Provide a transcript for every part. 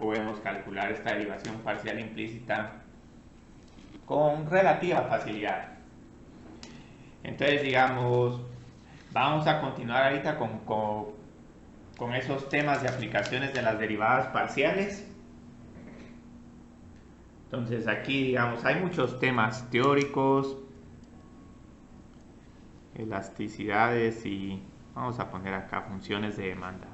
podemos calcular esta derivación parcial implícita con relativa facilidad. Entonces, digamos, vamos a continuar ahorita con esos temas de aplicaciones de las derivadas parciales. Entonces aquí, digamos, hay muchos temas teóricos, elasticidades y vamos a poner acá funciones de demanda.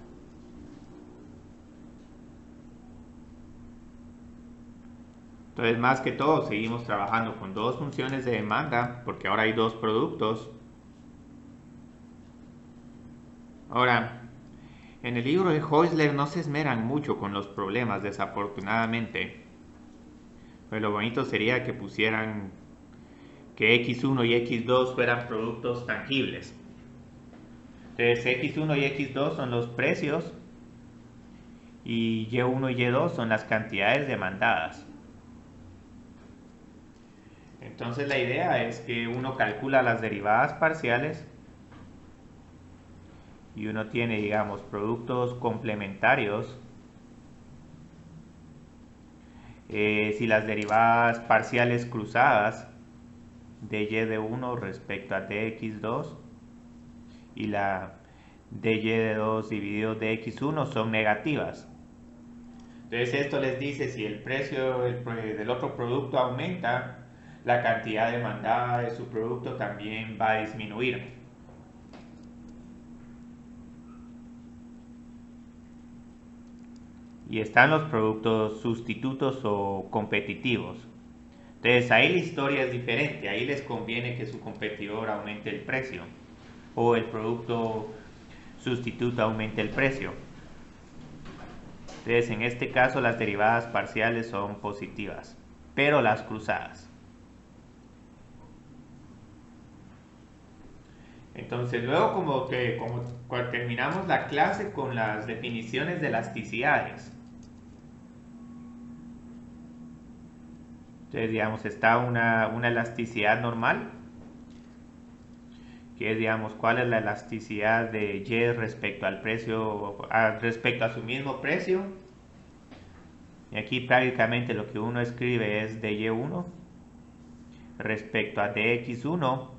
Entonces, más que todo, seguimos trabajando con dos funciones de demanda, porque ahora hay dos productos. Ahora, en el libro de Heusler no se esmeran mucho con los problemas, desafortunadamente. Pero lo bonito sería que pusieran que X1 y X2 fueran productos tangibles. Entonces, X1 y X2 son los precios y Y1 y Y2 son las cantidades demandadas. Entonces la idea es que uno calcula las derivadas parciales y uno tiene, digamos, productos complementarios. Si las derivadas parciales cruzadas de y de 1 respecto a dx2 y la dy de 2 dividido de x1 son negativas. Entonces esto les dice si el precio del otro producto aumenta, la cantidad demandada de su producto también va a disminuir. Y están los productos sustitutos o competitivos. Entonces ahí la historia es diferente, ahí les conviene que su competidor aumente el precio o el producto sustituto aumente el precio. Entonces en este caso las derivadas parciales son positivas, pero las cruzadas. Entonces luego como cuando terminamos la clase con las definiciones de elasticidades. Entonces digamos está una elasticidad normal, que es, digamos, cuál es la elasticidad de Y respecto al precio, respecto a su mismo precio. Y aquí prácticamente lo que uno escribe es de Y1 respecto a dx1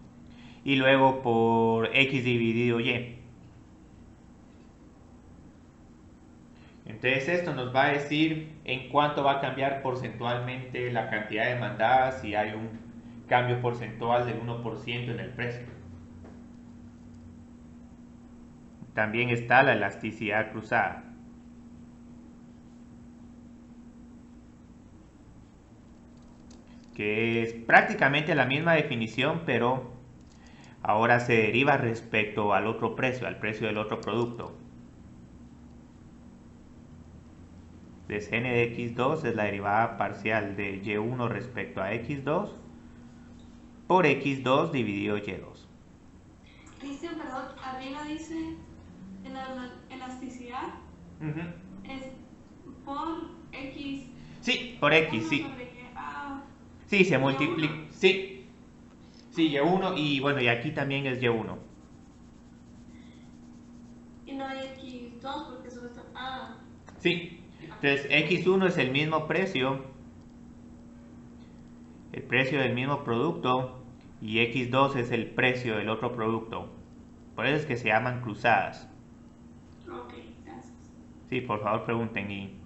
y luego por x dividido Y. Entonces esto nos va a decir en cuánto va a cambiar porcentualmente la cantidad demandada si hay un cambio porcentual del 1% en el precio. También está la elasticidad cruzada, que es prácticamente la misma definición, pero ahora se deriva respecto al otro precio, al precio del otro producto. Entonces n de x2 es la derivada parcial de y1 respecto a x2 por x2 dividido y2. Cristian, perdón, arriba dice en la elasticidad es por x. Sí, por x, Uno sí. sobre y. Ah, Sí, se multiplica. y1. Sí, sí, y1 y bueno, y aquí también es y1. Y no hay x2 porque solo está. Ah, Sí, entonces ok. x1 es el precio del mismo producto y x2 es el precio del otro producto. Por eso es que se llaman cruzadas. Ok, gracias. Sí, por favor pregunten.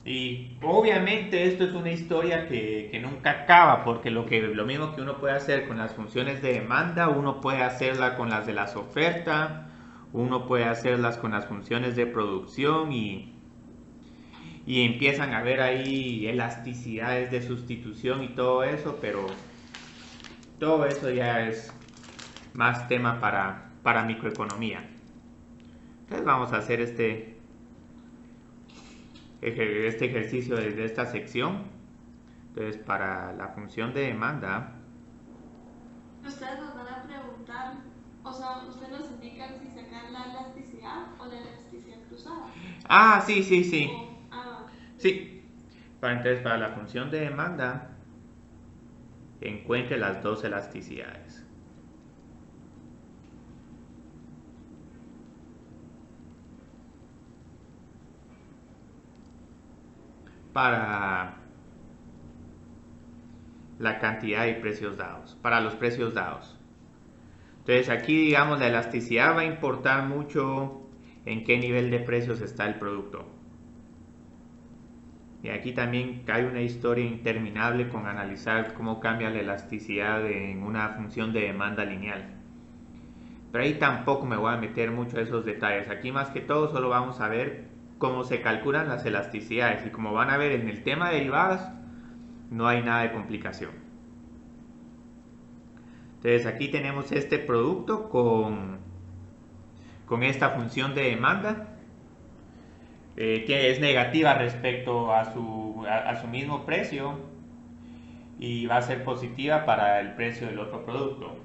Y obviamente esto es una historia que nunca acaba, porque lo mismo que uno puede hacer con las funciones de demanda, uno puede hacerla con las de las ofertas, uno puede hacerlas con las funciones de producción y empiezan a ver ahí elasticidades de sustitución y todo eso, pero todo eso ya es más tema para microeconomía. Entonces vamos a hacer este ejercicio desde esta sección. Entonces, para la función de demanda, Ustedes nos van a preguntar, o sea, ustedes nos indican si sacar la elasticidad o la elasticidad cruzada. sí, sí, sí. Ah, Sí. Entonces, para la función de demanda, encuentre las dos elasticidades. para la cantidad y precios dados, para los precios dados. Entonces aquí, digamos, la elasticidad va a importar mucho en qué nivel de precios está el producto. Y aquí también hay una historia interminable con analizar cómo cambia la elasticidad en una función de demanda lineal. Pero ahí tampoco me voy a meter mucho a esos detalles. Aquí más que todo solo vamos a ver cómo se calculan las elasticidades. Y como van a ver en el tema de derivadas, no hay nada de complicación. Entonces aquí tenemos este producto con esta función de demanda. Que es negativa respecto a su mismo precio y va a ser positiva para el precio del otro producto.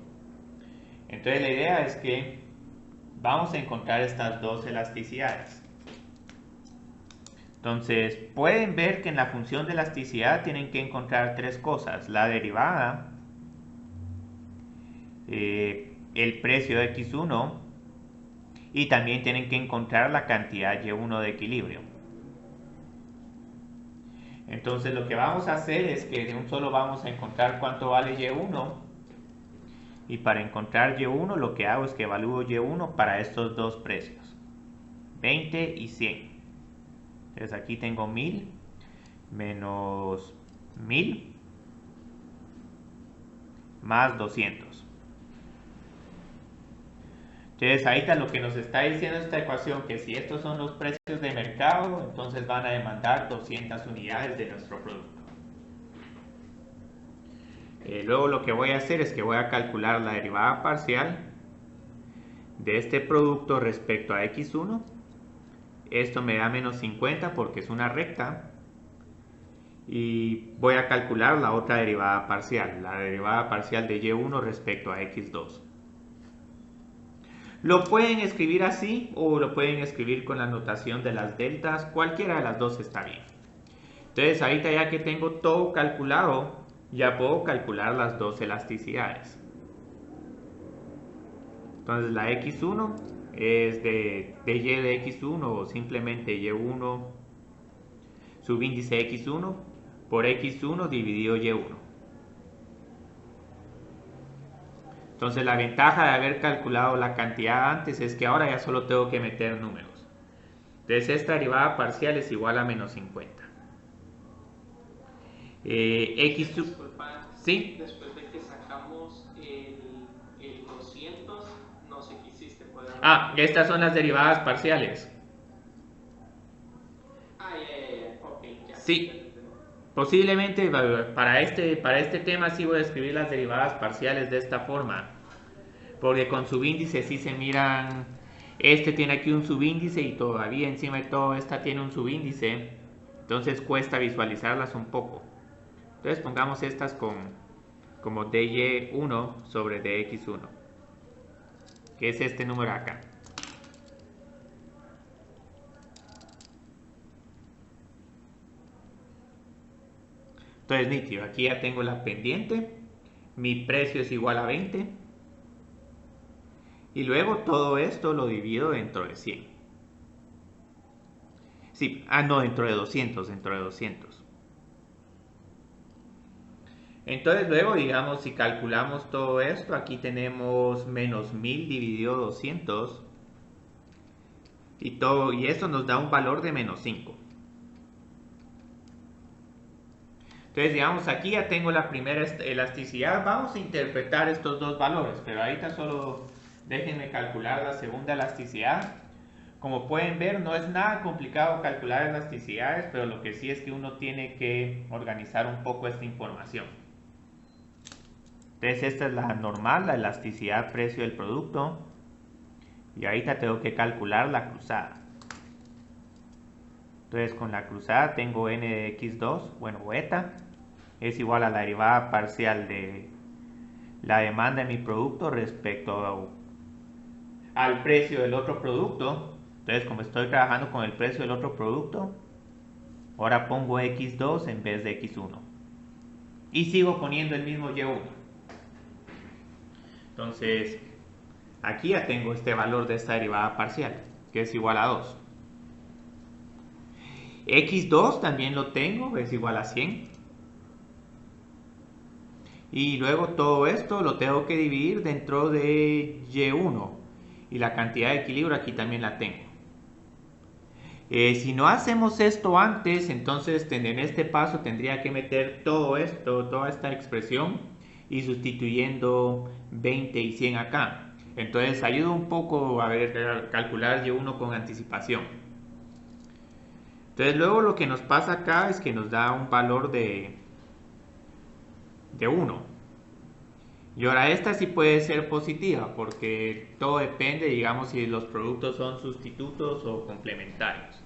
Entonces la idea es que vamos a encontrar estas dos elasticidades. Entonces pueden ver que en la función de elasticidad tienen que encontrar tres cosas: la derivada, el precio de x1 y también tienen que encontrar la cantidad y1 de equilibrio. Entonces lo que vamos a hacer es que de un solo vamos a encontrar cuánto vale y1, y para encontrar y1 lo que hago es que evalúo y1 para estos dos precios, 20 y 100. Entonces aquí tengo 1000 menos 1000 más 200. Entonces ahorita lo que nos está diciendo esta ecuación, que si estos son los precios de mercado, entonces van a demandar 200 unidades de nuestro producto. Luego lo que voy a hacer es que voy a calcular la derivada parcial de este producto respecto a x1. Esto me da menos 50 porque es una recta. Y voy a calcular la otra derivada parcial, la derivada parcial de y1 respecto a x2. Lo pueden escribir así o lo pueden escribir con la notación de las deltas, cualquiera de las dos está bien. Entonces ahorita ya que tengo todo calculado, ya puedo calcular las dos elasticidades. Entonces la x1 es de y de x1 o simplemente y1 subíndice x1 por x1 dividido y1. Entonces la ventaja de haber calculado la cantidad antes es que ahora ya solo tengo que meter números. Entonces esta derivada parcial es igual a menos 50. Disculpa, ¿Sí? después de que sacamos el 200, no sé qué hiciste. Estas son las derivadas parciales. Ok, ya. Sí, posiblemente para este tema sí voy a escribir las derivadas parciales de esta forma. Porque con subíndice sí se miran, este tiene aquí un subíndice y todavía encima de todo esta tiene un subíndice, entonces cuesta visualizarlas un poco. Entonces pongamos estas como dy1 sobre dx1, que es este número acá. Entonces nítido, aquí ya tengo la pendiente, mi precio es igual a 20. Y luego todo esto lo divido dentro de 100. Sí, no, dentro de 200, dentro de 200. Entonces luego, digamos, si calculamos todo esto, aquí tenemos menos 1000 dividido 200. Y esto nos da un valor de menos 5. Entonces, digamos, aquí ya tengo la primera elasticidad. Vamos a interpretar estos dos valores, pero ahorita solo déjenme calcular la segunda elasticidad. Como pueden ver, no es nada complicado calcular elasticidades, pero lo que sí es que uno tiene que organizar un poco esta información. Entonces esta es la normal, la elasticidad precio del producto. Y ahorita tengo que calcular la cruzada. Entonces con la cruzada tengo n de x2, bueno, beta, es igual a la derivada parcial de la demanda de mi producto respecto al precio del otro producto. Entonces, como estoy trabajando con el precio del otro producto, ahora pongo x2 en vez de x1. Y sigo poniendo el mismo y1. Entonces, aquí ya tengo este valor de esta derivada parcial, que es igual a 2. X2 también lo tengo, es igual a 100. Y luego todo esto lo tengo que dividir dentro de Y1. Y la cantidad de equilibrio aquí también la tengo. Si no hacemos esto antes, entonces en este paso tendría que meter todo esto, toda esta expresión y sustituyendo 20 y 100 acá. Entonces ayuda un poco a calcular Y1 con anticipación. Entonces luego lo que nos pasa acá es que nos da un valor de 1. Y ahora esta sí puede ser positiva porque todo depende, digamos, si los productos son sustitutos o complementarios.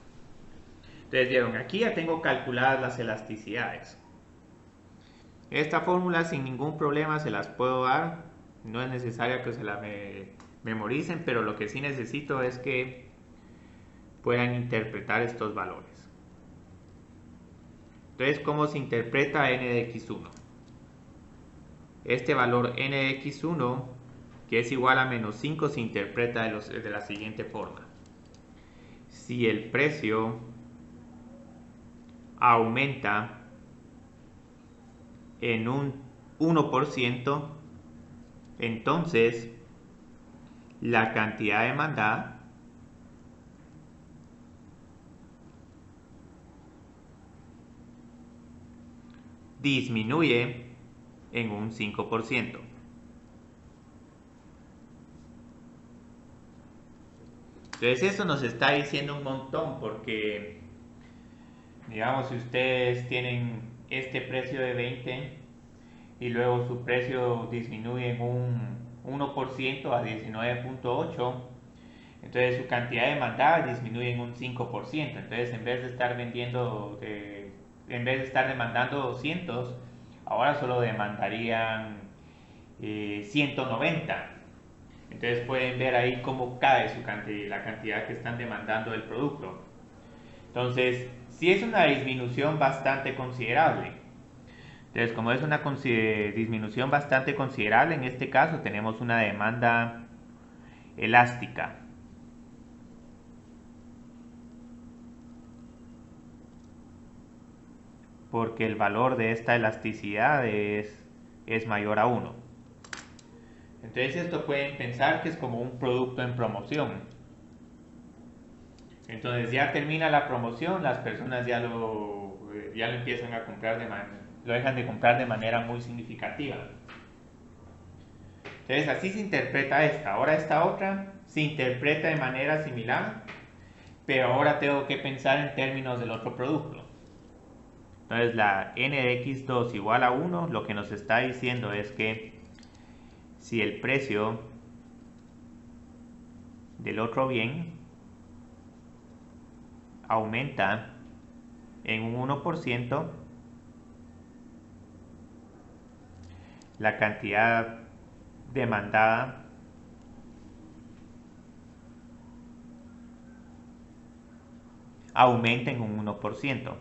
Entonces vieron, aquí ya tengo calculadas las elasticidades. Esta fórmula sin ningún problema se las puedo dar. No es necesario que se la memoricen, pero lo que sí necesito es que puedan interpretar estos valores. Entonces, ¿cómo se interpreta n de x1? Este valor n de x1, que es igual a menos 5, se interpreta de la siguiente forma. Si el precio aumenta en un 1%, entonces la cantidad demandada disminuye en un 5%. Entonces eso nos está diciendo un montón porque, digamos, si ustedes tienen este precio de 20 y luego su precio disminuye en un 1% a 19.8, entonces su cantidad demandada disminuye en un 5%. Entonces en vez de estar demandando 200, ahora solo demandarían 190. Entonces pueden ver ahí cómo cae la cantidad que están demandando del producto. Entonces, sí es una disminución bastante considerable. Entonces, como es una disminución bastante considerable, en este caso tenemos una demanda elástica. Porque el valor de esta elasticidad es mayor a 1. Entonces esto pueden pensar que es como un producto en promoción. Entonces ya termina la promoción, las personas ya lo empiezan a comprar lo dejan de comprar de manera muy significativa. Entonces así se interpreta esta. Ahora esta otra se interpreta de manera similar, pero ahora tengo que pensar en términos del otro producto. Entonces la n de x2 igual a 1, lo que nos está diciendo es que si el precio del otro bien aumenta en un 1%, la cantidad demandada aumenta en un 1%.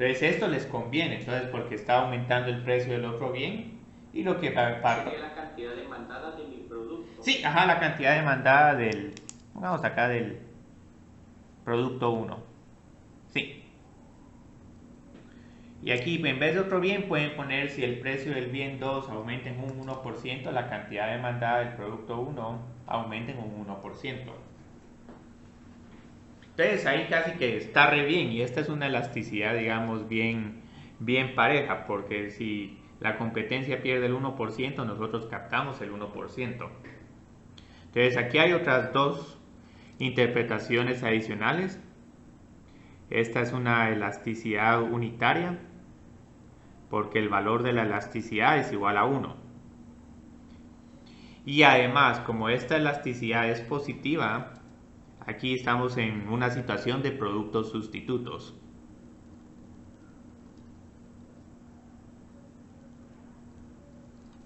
Entonces esto les conviene, entonces porque está aumentando el precio del otro bien y lo que sería la cantidad demandada de mi producto. Sí, ajá, la cantidad demandada pongamos acá del producto 1. Sí. Y aquí en vez de otro bien pueden poner si el precio del bien 2 aumenta en un 1%, la cantidad demandada del producto 1 aumenta en un 1%. Entonces ahí casi que está re bien y esta es una elasticidad, digamos, bien pareja, porque si la competencia pierde el 1%, nosotros captamos el 1%. Entonces aquí hay otras dos interpretaciones adicionales. Esta es una elasticidad unitaria, porque el valor de la elasticidad es igual a 1. Y además, como esta elasticidad es positiva, aquí estamos en una situación de productos sustitutos.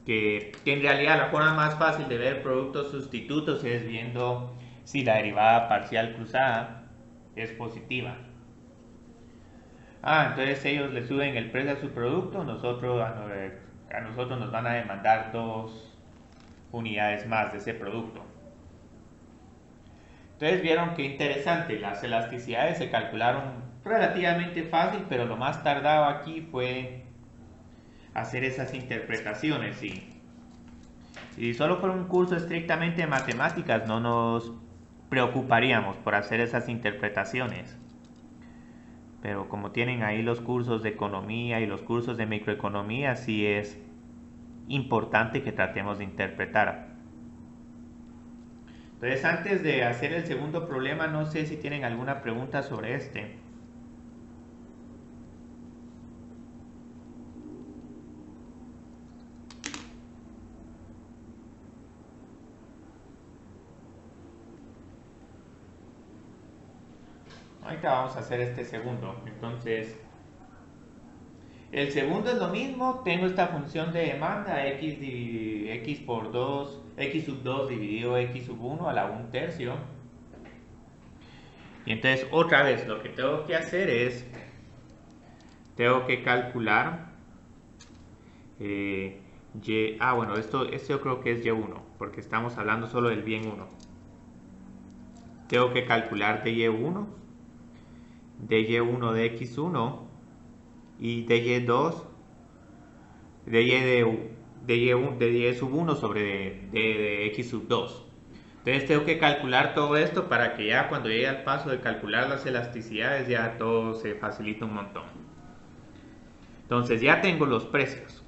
Que en realidad la forma más fácil de ver productos sustitutos es viendo si la derivada parcial cruzada es positiva. Entonces ellos le suben el precio a su producto, a nosotros nos van a demandar 2 unidades más de ese producto. Entonces vieron que interesante, las elasticidades se calcularon relativamente fácil, pero lo más tardado aquí fue hacer esas interpretaciones. Y si solo fuera un curso estrictamente de matemáticas, no nos preocuparíamos por hacer esas interpretaciones. Pero como tienen ahí los cursos de economía y los cursos de microeconomía, sí es importante que tratemos de interpretar. Entonces, antes de hacer el segundo problema, no sé si tienen alguna pregunta sobre este. Ahorita vamos a hacer este segundo. Entonces, el segundo es lo mismo. Tengo esta función de demanda x por 2, x sub 2 dividido x sub 1 a la 1/3. Y entonces, otra vez, lo que tengo que hacer es, tengo que calcular bueno, esto yo creo que es y1, porque estamos hablando solo del bien 1. Tengo que calcular dy1, dy1 de x1 y dy2 de y sub 1 sobre de x sub 2. Entonces tengo que calcular todo esto para que ya cuando llegue al paso de calcular las elasticidades ya todo se facilita un montón. Entonces ya tengo los precios.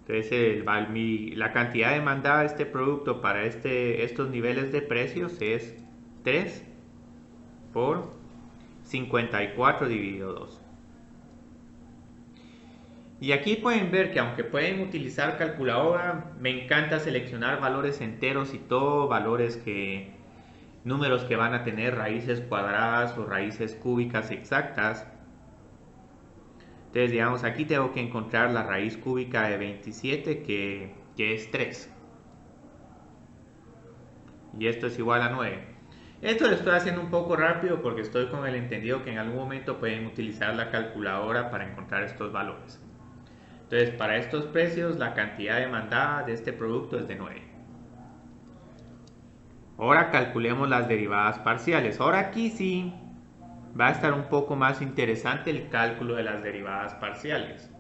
Entonces la cantidad demandada de este producto para estos niveles de precios es 3 por 54 dividido 2. Y aquí pueden ver que aunque pueden utilizar calculadora, me encanta seleccionar valores enteros y todo, números que van a tener raíces cuadradas o raíces cúbicas exactas. Entonces, digamos, aquí tengo que encontrar la raíz cúbica de 27, que es 3. Y esto es igual a 9. Esto lo estoy haciendo un poco rápido porque estoy con el entendido que en algún momento pueden utilizar la calculadora para encontrar estos valores. Entonces, para estos precios, la cantidad demandada de este producto es de 9. Ahora calculemos las derivadas parciales. Ahora aquí sí va a estar un poco más interesante el cálculo de las derivadas parciales.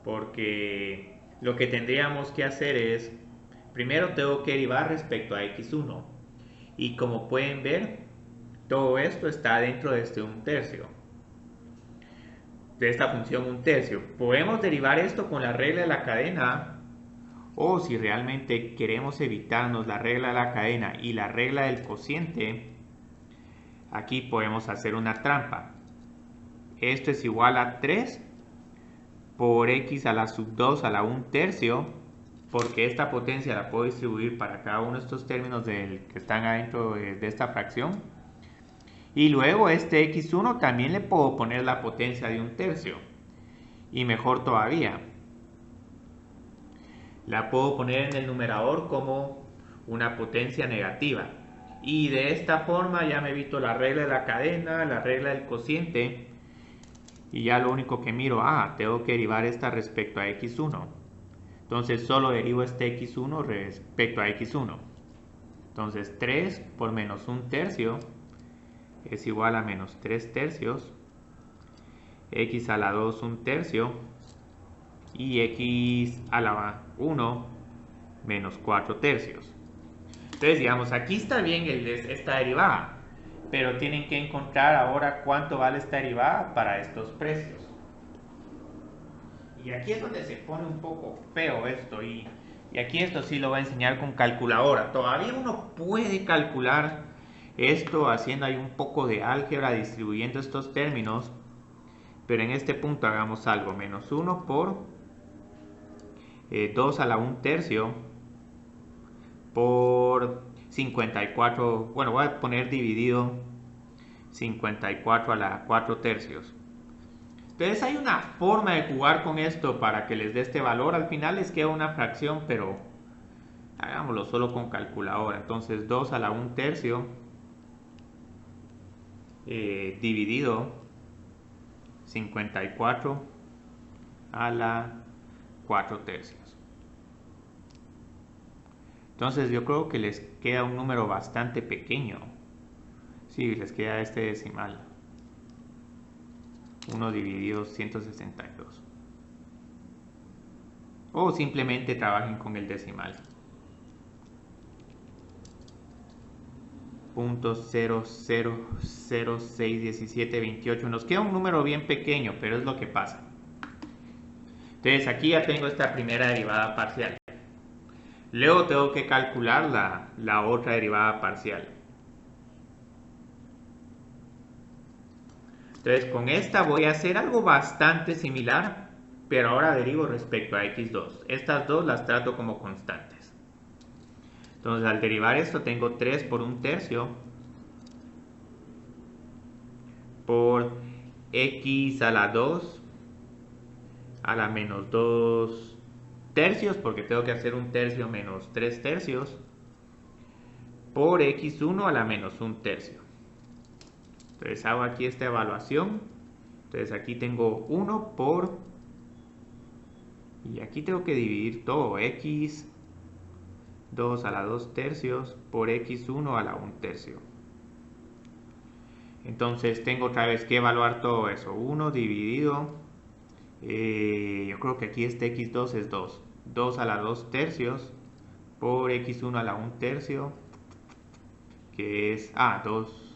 Porque lo que tendríamos que hacer es, primero tengo que derivar respecto a x1. Y como pueden ver, todo esto está dentro de este 1/3. De esta función 1/3. Podemos derivar esto con la regla de la cadena, o si realmente queremos evitarnos la regla de la cadena y la regla del cociente, aquí podemos hacer una trampa. Esto es igual a 3 por x a la sub 2 a la 1/3, porque esta potencia la puedo distribuir para cada uno de estos términos que están adentro de esta fracción. Y luego este x1 también le puedo poner la potencia de 1/3. Y mejor todavía, la puedo poner en el numerador como una potencia negativa. Y de esta forma ya me evito la regla de la cadena, la regla del cociente. Y ya lo único que miro, tengo que derivar esta respecto a x1. Entonces solo derivo este x1 respecto a x1. Entonces 3 por menos 1/3 es igual a menos 3/3, x a la 2 1/3 y x a la 1 menos 4/3. Entonces digamos, aquí está bien esta derivada, pero tienen que encontrar ahora cuánto vale esta derivada para estos precios. Y aquí es donde se pone un poco feo esto, y aquí esto sí lo voy a enseñar con calculadora. Todavía uno puede calcular esto haciendo ahí un poco de álgebra, distribuyendo estos términos, pero en este punto hagamos algo. Menos 1 por 2 a la 1/3 por 54, bueno, voy a poner dividido 54 a la 4/3. Entonces hay una forma de jugar con esto para que les dé este valor. Al final les queda una fracción, pero hagámoslo solo con calculadora. Entonces 2 a la 1/3 dividido 54 a la 4/3. Entonces yo creo que les queda un número bastante pequeño. Sí, les queda este decimal. 1 dividido 162. O simplemente trabajen con el decimal. 0.00061728. Nos queda un número bien pequeño, pero es lo que pasa. Entonces aquí ya tengo esta primera derivada parcial. Luego tengo que calcular la otra derivada parcial. Entonces con esta voy a hacer algo bastante similar, pero ahora derivo respecto a x2. Estas dos las trato como constantes. Entonces al derivar esto tengo 3 por 1/3 por x a la 2 a la menos 2 tercios, porque tengo que hacer 1/3 menos 3 tercios, por x1 a la menos 1/3. Entonces hago aquí esta evaluación. Entonces aquí tengo 1 por... Y aquí tengo que dividir todo. x2 a la 2 tercios por x1 a la 1/3. Entonces tengo otra vez que evaluar todo eso. 1 dividido... yo creo que aquí este x2 es 2. 2 a la 2 tercios por x1 a la 1/3. Que es... 2...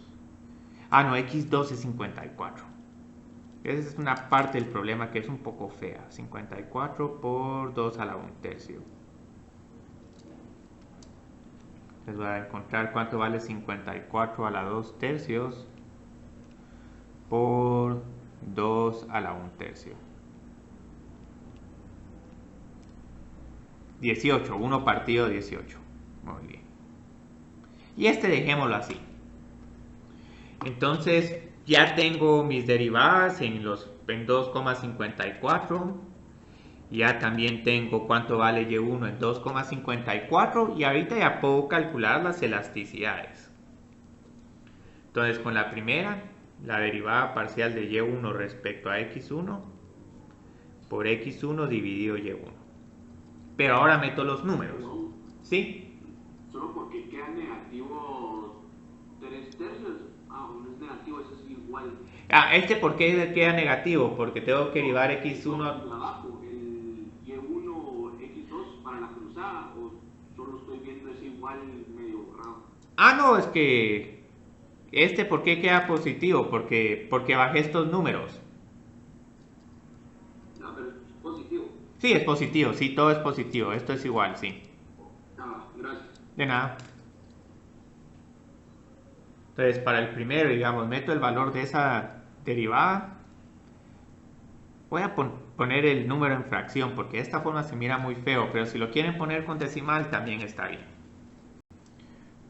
no, x2 es 54. Esa es una parte del problema que es un poco fea. 54 por 2 a la 1/3. Les voy a encontrar cuánto vale 54 a la 2 tercios por 2 a la 1/3. 18, 1 partido 18. Muy bien. Y este dejémoslo así. Entonces ya tengo mis derivadas en 2,54. Ya también tengo cuánto vale y1 en 2,54. Y ahorita ya puedo calcular las elasticidades. Entonces con la primera, la derivada parcial de y1 respecto a x1 por x1 dividido y1. Pero ahora meto los números. ¿Sí? Solo porque queda negativo 3 tercios. No es negativo, eso es igual. ¿Por qué queda negativo? Porque tengo que derivar x1... Abajo, el y1, x2 para la cruzada, o solo estoy viendo ese igual medio borrado. No, es que... ¿por qué queda positivo? Porque bajé estos números. No, pero es positivo. Sí, es positivo, sí, todo es positivo. Esto es igual, sí. Gracias. De nada. Entonces, para el primero, digamos, meto el valor de esa derivada. Voy a poner el número en fracción, porque de esta forma se mira muy feo, pero si lo quieren poner con decimal, también está bien.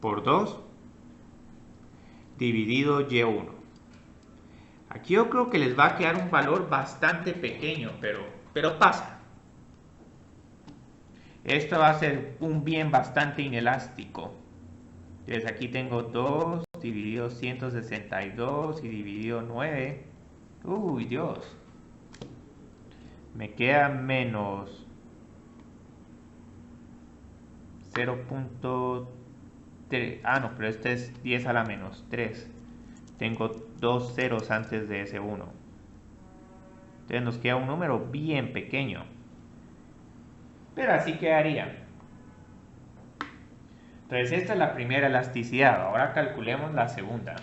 Por 2 dividido y1. Aquí yo creo que les va a quedar un valor bastante pequeño, pero pasa. Esto va a ser un bien bastante inelástico. Entonces aquí tengo 2 dividido 162 y dividido 9. Uy, Dios. Me queda menos 0.3. No, pero este es 10 a la menos 3. Tengo 2 ceros antes de ese 1. Entonces nos queda un número bien pequeño. Pero así quedaría. Entonces esta es la primera elasticidad. Ahora calculemos la segunda.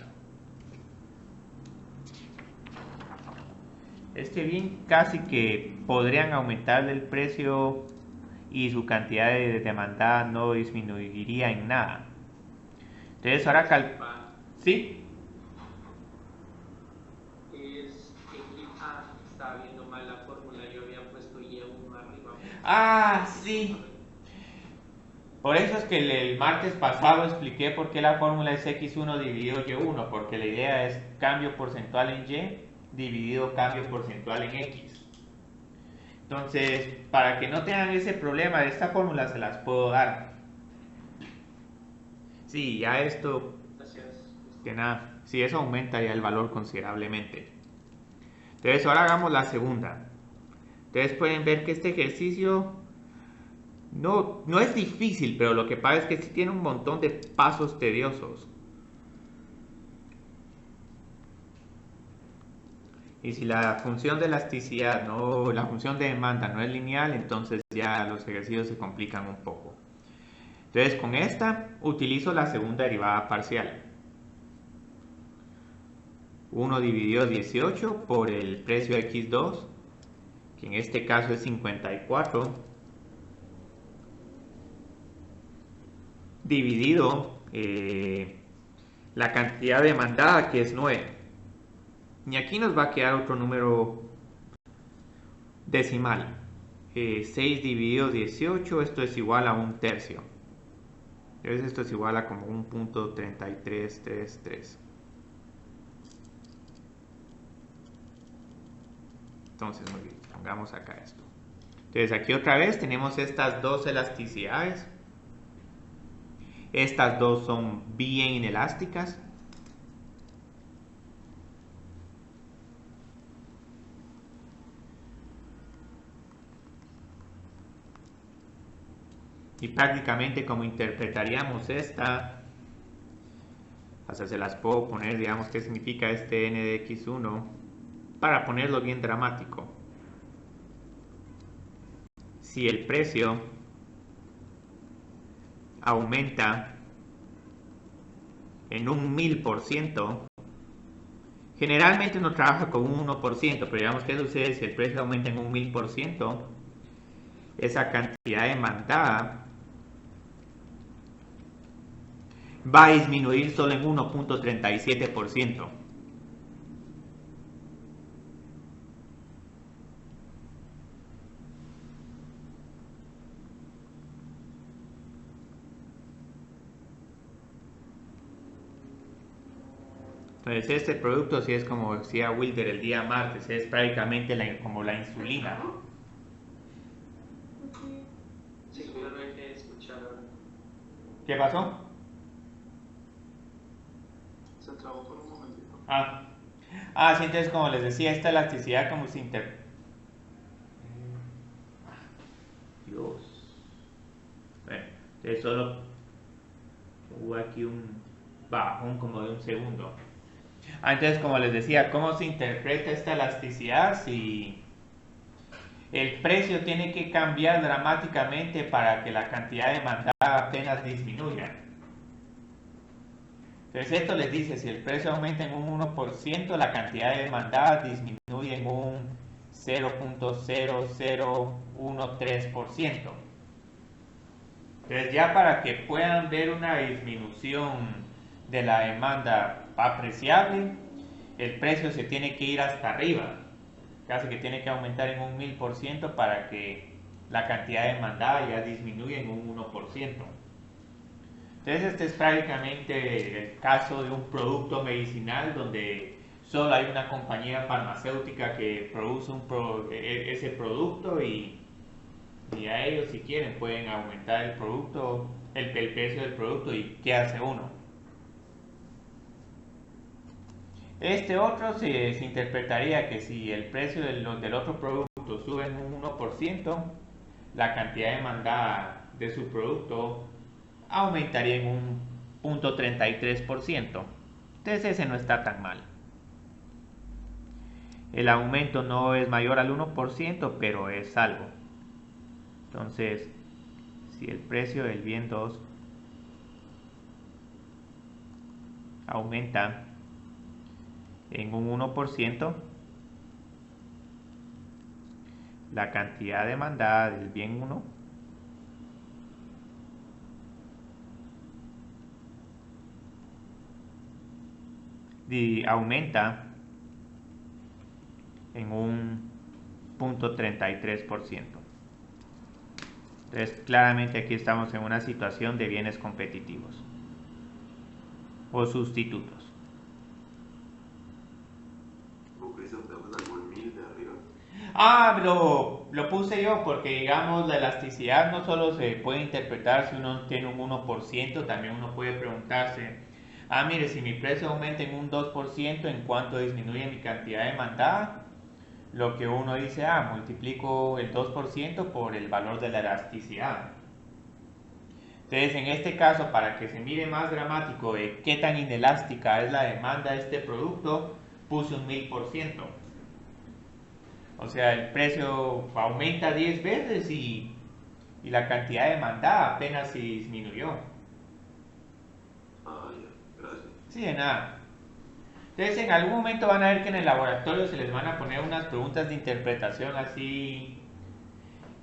Este bien casi que podrían aumentarle el precio y su cantidad de demandada no disminuiría en nada. Entonces ahora ¿Sí? Estaba viendo mal la fórmula, yo había puesto y1 arriba. Sí. Por eso es que el martes pasado expliqué por qué la fórmula es x1 dividido y1, porque la idea es cambio porcentual en y dividido cambio porcentual en x. Entonces, para que no tengan ese problema, de esta fórmula se las puedo dar. Sí, ya esto... Gracias. Que nada, sí, eso aumenta ya el valor considerablemente. Entonces, ahora hagamos la segunda. Ustedes pueden ver que este ejercicio no es difícil, pero lo que pasa es que sí tiene un montón de pasos tediosos. Y si la función de elasticidad, la función de demanda no es lineal, entonces ya los ejercicios se complican un poco. Entonces con esta utilizo la segunda derivada parcial. 1 dividido 18 por el precio de x2, que en este caso es 54, dividido la cantidad demandada, que es 9. Y aquí nos va a quedar otro número decimal. 6 dividido 18, esto es igual a 1/3. Entonces esto es igual a como 1.3333. Entonces, muy bien, pongamos acá esto. Entonces aquí otra vez tenemos estas dos elasticidades. Estas dos son bien inelásticas. Y prácticamente como interpretaríamos esta, hasta se las puedo poner, digamos, qué significa este n de x1, para ponerlo bien dramático. Si el precio aumenta en un 1000%, generalmente uno trabaja con un 1%, pero digamos que sucede si el precio aumenta en un 1000%, esa cantidad demandada va a disminuir solo en 1.37%. Entonces este producto, si es como decía Wilder el día martes, es prácticamente como la insulina. Sí, yo lo dejé de escuchar ahora. ¿Qué pasó? Se trabó por un momentito. Sí, entonces como les decía, esta elasticidad como se Dios. Bueno, entonces solo hubo aquí un bajón como de un segundo. Entonces como les decía, ¿cómo se interpreta esta elasticidad? Si el precio tiene que cambiar dramáticamente para que la cantidad demandada apenas disminuya. Entonces esto les dice, si el precio aumenta en un 1%, la cantidad demandada disminuye en un 0.0013%. Entonces ya para que puedan ver una disminución de la demanda apreciable, el precio se tiene que ir hasta arriba. Casi que tiene que aumentar en un 1000% para que la cantidad demandada ya disminuya en un 1%. Entonces este es prácticamente el caso de un producto medicinal donde solo hay una compañía farmacéutica que produce ese producto y a ellos si quieren pueden aumentar el producto, el precio del producto. ¿Y qué hace uno? Este otro se interpretaría que si el precio del otro producto sube en un 1%, la cantidad demandada de su producto aumentaría en un 0.33%. Entonces ese no está tan mal. El aumento no es mayor al 1%, pero es algo. Entonces, si el precio del bien 2 aumenta en un 1%, la cantidad demandada del bien 1 aumenta en un 0.33%. Entonces, claramente aquí estamos en una situación de bienes competitivos o sustitutos. Lo puse yo porque, digamos, la elasticidad no solo se puede interpretar si uno tiene un 1%, también uno puede preguntarse, mire, si mi precio aumenta en un 2%, ¿en cuánto disminuye mi cantidad demandada? Lo que uno dice, multiplico el 2% por el valor de la elasticidad. Entonces, en este caso, para que se mire más dramático de qué tan inelástica es la demanda de este producto, puse un 1000%. O sea, el precio aumenta 10 veces y la cantidad demandada apenas se disminuyó. Ah, ya, gracias. Sí, de nada. Entonces, en algún momento van a ver que en el laboratorio se les van a poner unas preguntas de interpretación así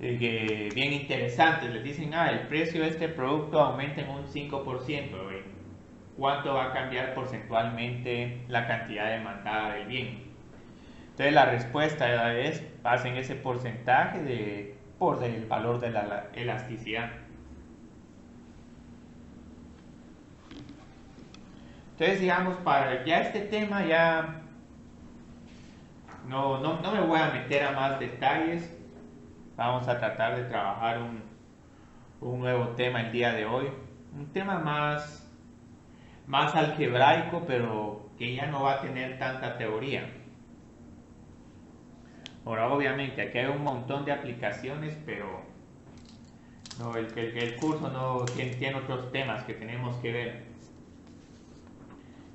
bien interesantes. Les dicen, el precio de este producto aumenta en un 5%. ¿Cuánto va a cambiar porcentualmente la cantidad demandada del bien? Entonces, la respuesta es, hacen ese porcentaje por el valor de la elasticidad. Entonces, digamos, para ya este tema ya no me voy a meter a más detalles. Vamos a tratar de trabajar un nuevo tema el día de hoy. Un tema más algebraico, pero que ya no va a tener tanta teoría. Ahora, obviamente, aquí hay un montón de aplicaciones, pero no, el curso no tiene otros temas que tenemos que ver.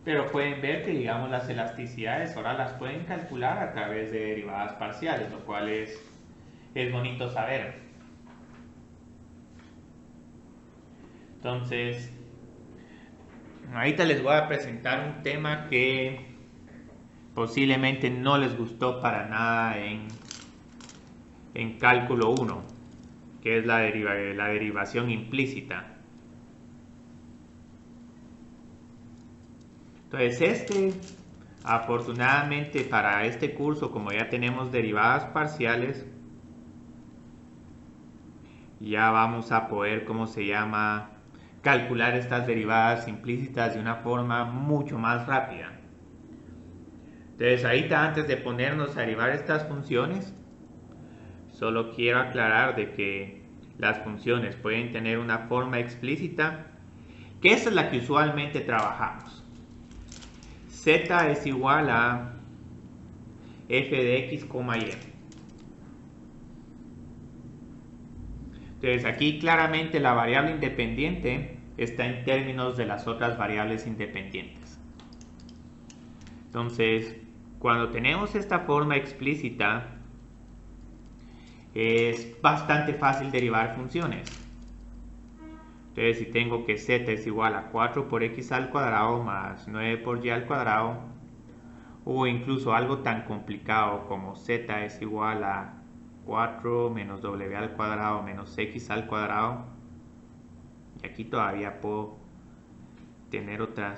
Pero pueden ver que, digamos, las elasticidades ahora las pueden calcular a través de derivadas parciales, lo cual es bonito saber. Entonces, ahorita les voy a presentar un tema que posiblemente no les gustó para nada en cálculo 1, que es la derivación implícita. Entonces afortunadamente para este curso, como ya tenemos derivadas parciales, ya vamos a poder, calcular estas derivadas implícitas de una forma mucho más rápida. Entonces ahorita, antes de ponernos a derivar estas funciones, solo quiero aclarar de que las funciones pueden tener una forma explícita, que esa es la que usualmente trabajamos. Z es igual a f de x, y. Entonces aquí claramente la variable independiente está en términos de las otras variables independientes. Entonces, cuando tenemos esta forma explícita, es bastante fácil derivar funciones. Entonces, si tengo que z es igual a 4 por x al cuadrado más 9 por y al cuadrado, o incluso algo tan complicado como z es igual a 4 menos w al cuadrado menos x al cuadrado, y aquí todavía puedo tener otra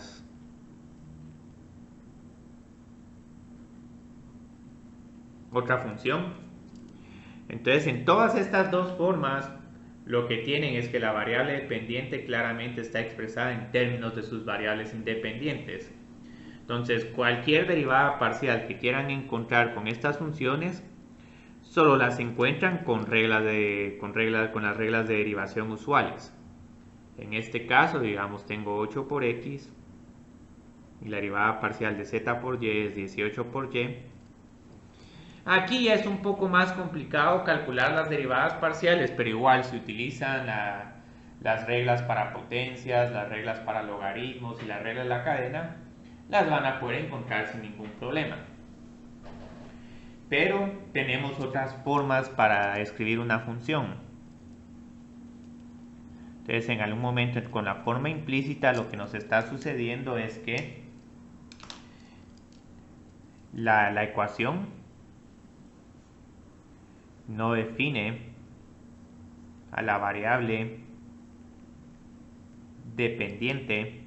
función. Entonces, en todas estas dos formas, lo que tienen es que la variable dependiente claramente está expresada en términos de sus variables independientes. Entonces, cualquier derivada parcial que quieran encontrar con estas funciones, solo las encuentran con las reglas de derivación usuales. En este caso, digamos, tengo 8 por x y la derivada parcial de z por y es 18 por y. Aquí ya es un poco más complicado calcular las derivadas parciales, pero igual se utilizan las reglas para potencias, las reglas para logaritmos y las reglas de la cadena, las van a poder encontrar sin ningún problema. Pero tenemos otras formas para escribir una función. Entonces, en algún momento con la forma implícita lo que nos está sucediendo es que la ecuación no define a la variable dependiente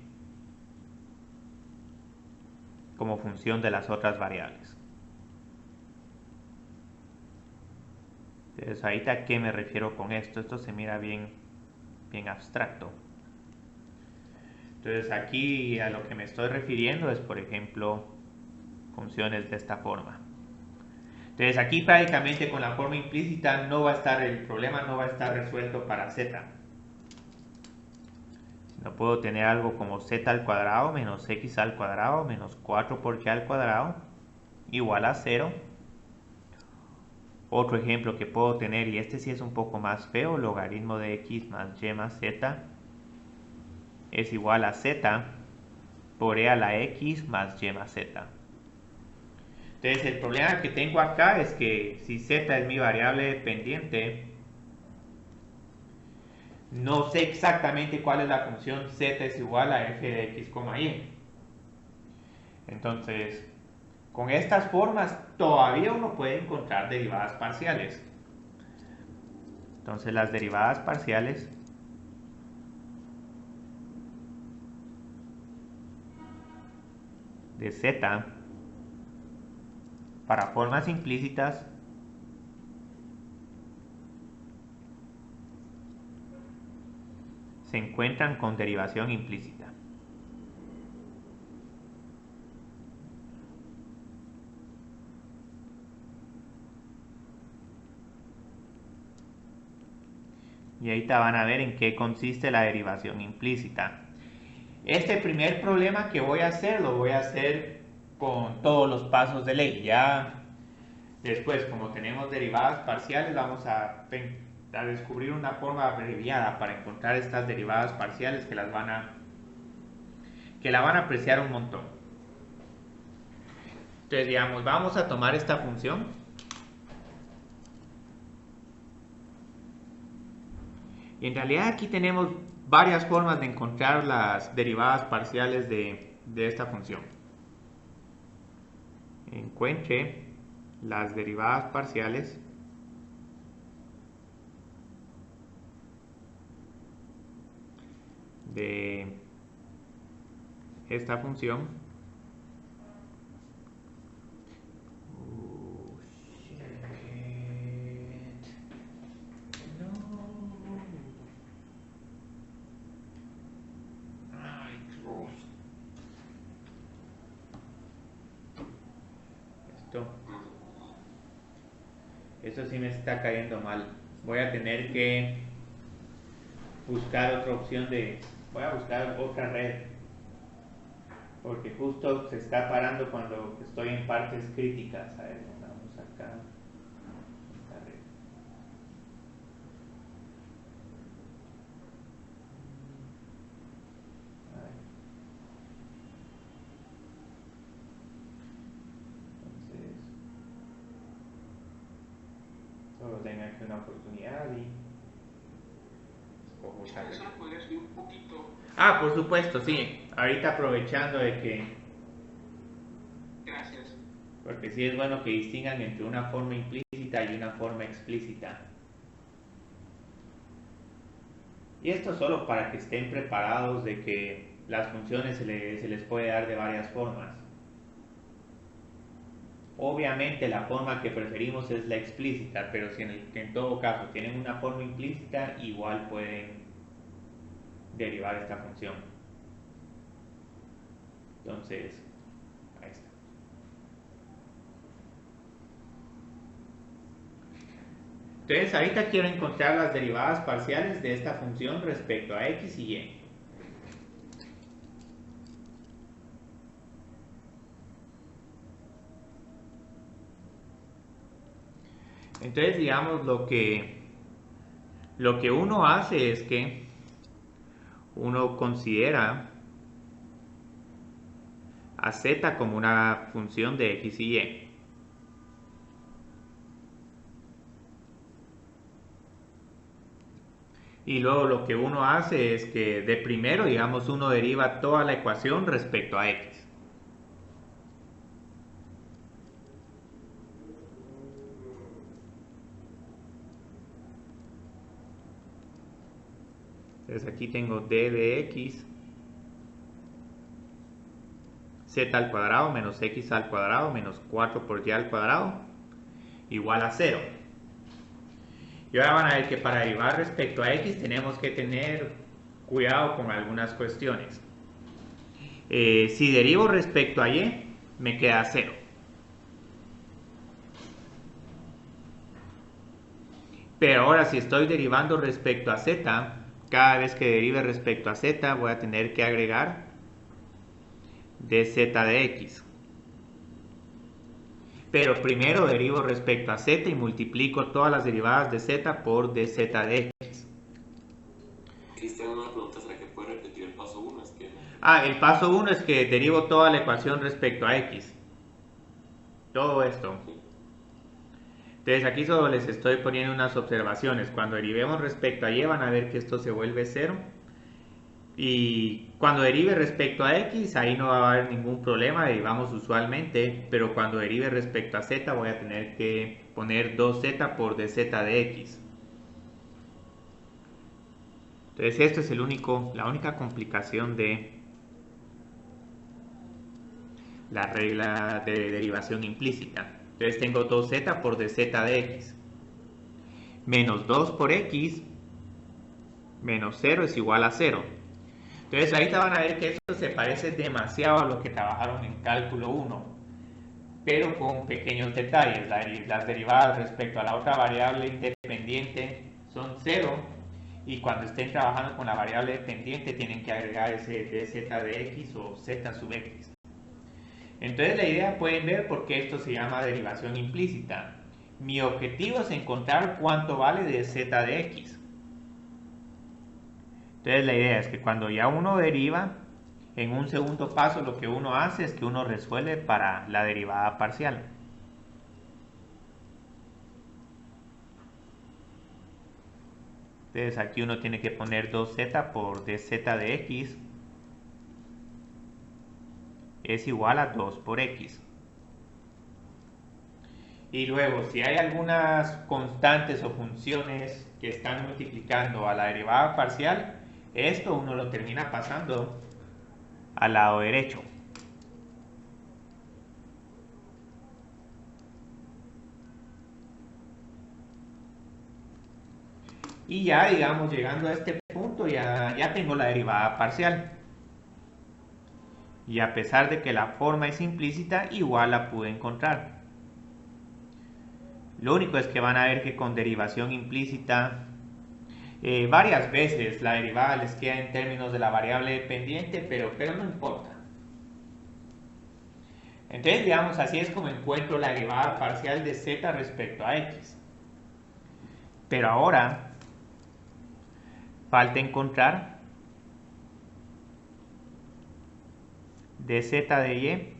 como función de las otras variables. Entonces, ahorita, ¿a qué me refiero con esto? Esto se mira bien abstracto. Entonces, aquí a lo que me estoy refiriendo es, por ejemplo, funciones de esta forma. Entonces, aquí prácticamente con la forma implícita el problema no va a estar resuelto para z. No puedo tener algo como z al cuadrado menos x al cuadrado menos 4 por y al cuadrado igual a 0. Otro ejemplo que puedo tener, y este sí es un poco más feo, logaritmo de x más y más z es igual a z por e a la x más y más z. Entonces el problema que tengo acá es que si z es mi variable dependiente, no sé exactamente cuál es la función z es igual a f de x, y. Entonces, con estas formas todavía uno puede encontrar derivadas parciales. Entonces las derivadas parciales de z para formas implícitas se encuentran con derivación implícita. Y ahorita van a ver en qué consiste la derivación implícita. Este primer problema que voy a hacer, lo voy a hacer con todos los pasos de ley. Ya después, como tenemos derivadas parciales, vamos a descubrir una forma abreviada para encontrar estas derivadas parciales que la van a apreciar un montón. Entonces, digamos, vamos a tomar esta función. Y en realidad aquí tenemos varias formas de encontrar las derivadas parciales de esta función. Encuentre las derivadas parciales de esta función. Esto sí me está cayendo mal. Voy a tener que buscar otra opción voy a buscar otra red. Porque justo se está parando cuando estoy en partes críticas. A ver, vamos acá. Esta red. A ver. Solo tengo aquí una oportunidad y escojo esta red. Ah, por supuesto, sí. Ahorita aprovechando de que... Gracias. Porque sí es bueno que distingan entre una forma implícita y una forma explícita. Y esto solo para que estén preparados de que las funciones se les puede dar de varias formas. Obviamente la forma que preferimos es la explícita, pero si en todo caso tienen una forma implícita, igual pueden derivar esta función. Entonces, ahí está. Entonces, ahorita quiero encontrar las derivadas parciales de esta función respecto a x y y. Entonces, digamos, lo que uno hace es que uno considera a z como una función de x y y. Y luego lo que uno hace es que de primero, digamos, uno deriva toda la ecuación respecto a x. Entonces aquí tengo d de x, z al cuadrado menos x al cuadrado menos 4 por y al cuadrado igual a 0. Y ahora van a ver que para derivar respecto a x tenemos que tener cuidado con algunas cuestiones. Si derivo respecto a y, me queda 0. Pero ahora si estoy derivando respecto a z, cada vez que derive respecto a z voy a tener que agregar dz de x. Pero primero derivo respecto a z y multiplico todas las derivadas de z por dz de x. Cristian, una pregunta, ¿será que puede repetir el paso 1? El paso 1 es que derivo toda la ecuación respecto a x. Todo esto. Entonces aquí solo les estoy poniendo unas observaciones. Cuando derivemos respecto a y van a ver que esto se vuelve 0. Y cuando derive respecto a x, ahí no va a haber ningún problema, derivamos usualmente. Pero cuando derive respecto a z voy a tener que poner 2z por dz de x. Entonces esto es la única complicación de la regla de derivación implícita. Entonces tengo 2z por dz de x menos 2 por x menos 0 es igual a 0. Entonces ahorita van a ver que esto se parece demasiado a lo que trabajaron en cálculo 1, pero con pequeños detalles. Las derivadas respecto a la otra variable independiente son 0, y cuando estén trabajando con la variable dependiente tienen que agregar ese dz de x o z sub x. Entonces la idea, pueden ver por qué esto se llama derivación implícita. Mi objetivo es encontrar cuánto vale dz de x. Entonces la idea es que cuando ya uno deriva, en un segundo paso lo que uno hace es que uno resuelve para la derivada parcial. Entonces aquí uno tiene que poner 2z por dz de x es igual a 2 por x. Y luego, si hay algunas constantes o funciones que están multiplicando a la derivada parcial, esto uno lo termina pasando al lado derecho. Y ya, digamos, llegando a este punto, ya tengo la derivada parcial. Y a pesar de que la forma es implícita, igual la pude encontrar. Lo único es que van a ver que con derivación implícita, varias veces la derivada les queda en términos de la variable dependiente, pero no importa. Entonces, digamos, así es como encuentro la derivada parcial de z respecto a x. Pero ahora falta encontrar dz de y,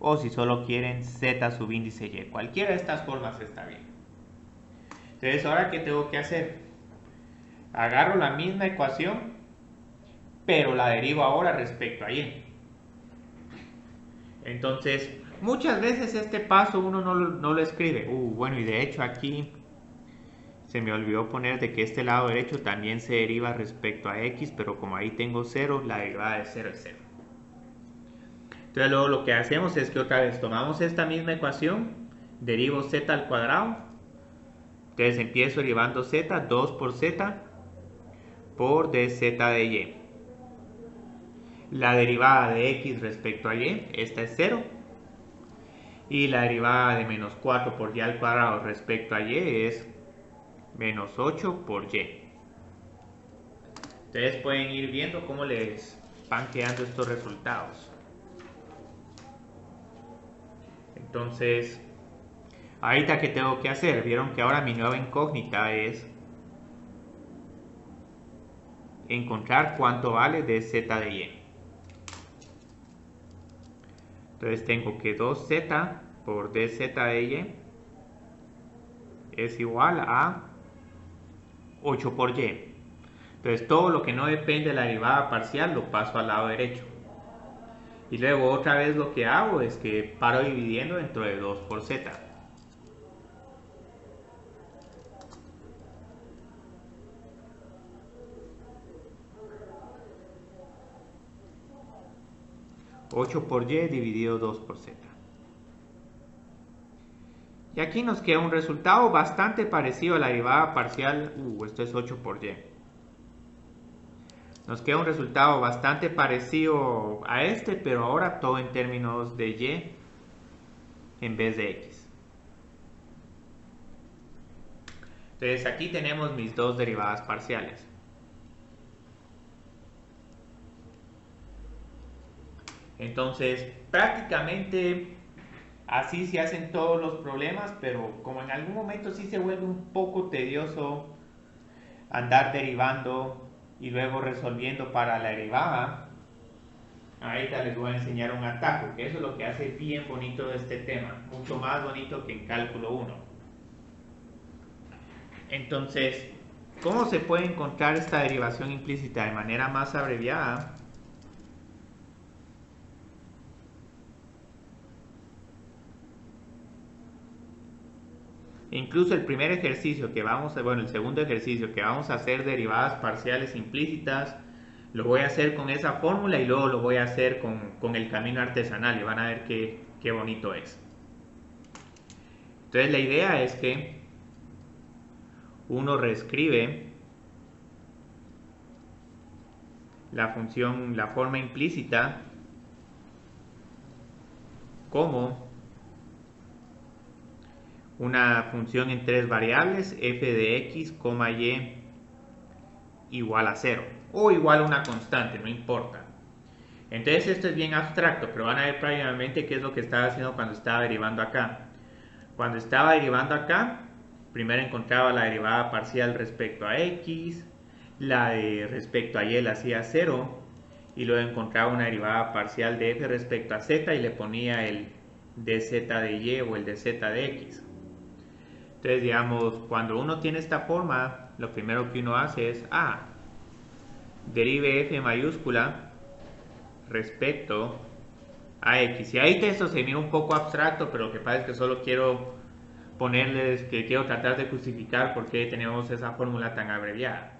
o si solo quieren z subíndice y. Cualquiera de estas formas está bien. Entonces, ahora ¿qué tengo que hacer? Agarro la misma ecuación, pero la derivo ahora respecto a y. Entonces, muchas veces este paso uno no lo escribe. Bueno, y de hecho aquí se me olvidó poner de que este lado derecho también se deriva respecto a x, pero como ahí tengo 0, la derivada de 0 es 0. Entonces luego lo que hacemos es que otra vez tomamos esta misma ecuación, derivo z al cuadrado. Entonces empiezo derivando z, 2 por z por dz de y. La derivada de x respecto a y, esta es 0. Y la derivada de menos 4 por y al cuadrado respecto a y es menos 8 por y. Ustedes pueden ir viendo cómo les van quedando estos resultados. Entonces, ahorita ¿qué tengo que hacer? Vieron que ahora mi nueva incógnita es encontrar cuánto vale dz de y. Entonces tengo que 2z por dz de y es igual a 8 por y. Entonces todo lo que no depende de la derivada parcial lo paso al lado derecho. Y luego otra vez lo que hago es que paro dividiendo dentro de 2 por z. ...8 por y dividido 2 por z. Y aquí nos queda un resultado bastante parecido a la derivada parcial... esto es 8 por y. Nos queda un resultado bastante parecido a este, pero ahora todo en términos de y en vez de x. Entonces aquí tenemos mis dos derivadas parciales. Entonces prácticamente así se hacen todos los problemas, pero como en algún momento sí se vuelve un poco tedioso andar derivando y luego resolviendo para la derivada, Ahorita les voy a enseñar un atajo, que eso es lo que hace bien bonito este tema, mucho más bonito que en cálculo 1. Entonces, ¿cómo se puede encontrar esta derivación implícita de manera más abreviada? Incluso el primer ejercicio que vamos a, bueno, el segundo ejercicio que vamos a hacer derivadas parciales implícitas, lo voy a hacer con esa fórmula y luego lo voy a hacer con el camino artesanal y van a ver qué bonito es. Entonces la idea es que uno reescribe la función, la forma implícita como una función en tres variables, f de x, y igual a 0 o igual a una constante, no importa. Entonces esto es bien abstracto, pero van a ver previamente qué es lo que estaba haciendo cuando estaba derivando acá. Cuando estaba derivando acá, primero encontraba la derivada parcial respecto a x, la de respecto a y la hacía 0, y luego encontraba una derivada parcial de f respecto a z y le ponía el dz de y o el dz de x. Entonces, digamos, cuando uno tiene esta forma, lo primero que uno hace es, derive f mayúscula respecto a x. Y ahí esto se mira un poco abstracto, pero lo que pasa es que solo quiero ponerles, que quiero tratar de justificar por qué tenemos esa fórmula tan abreviada.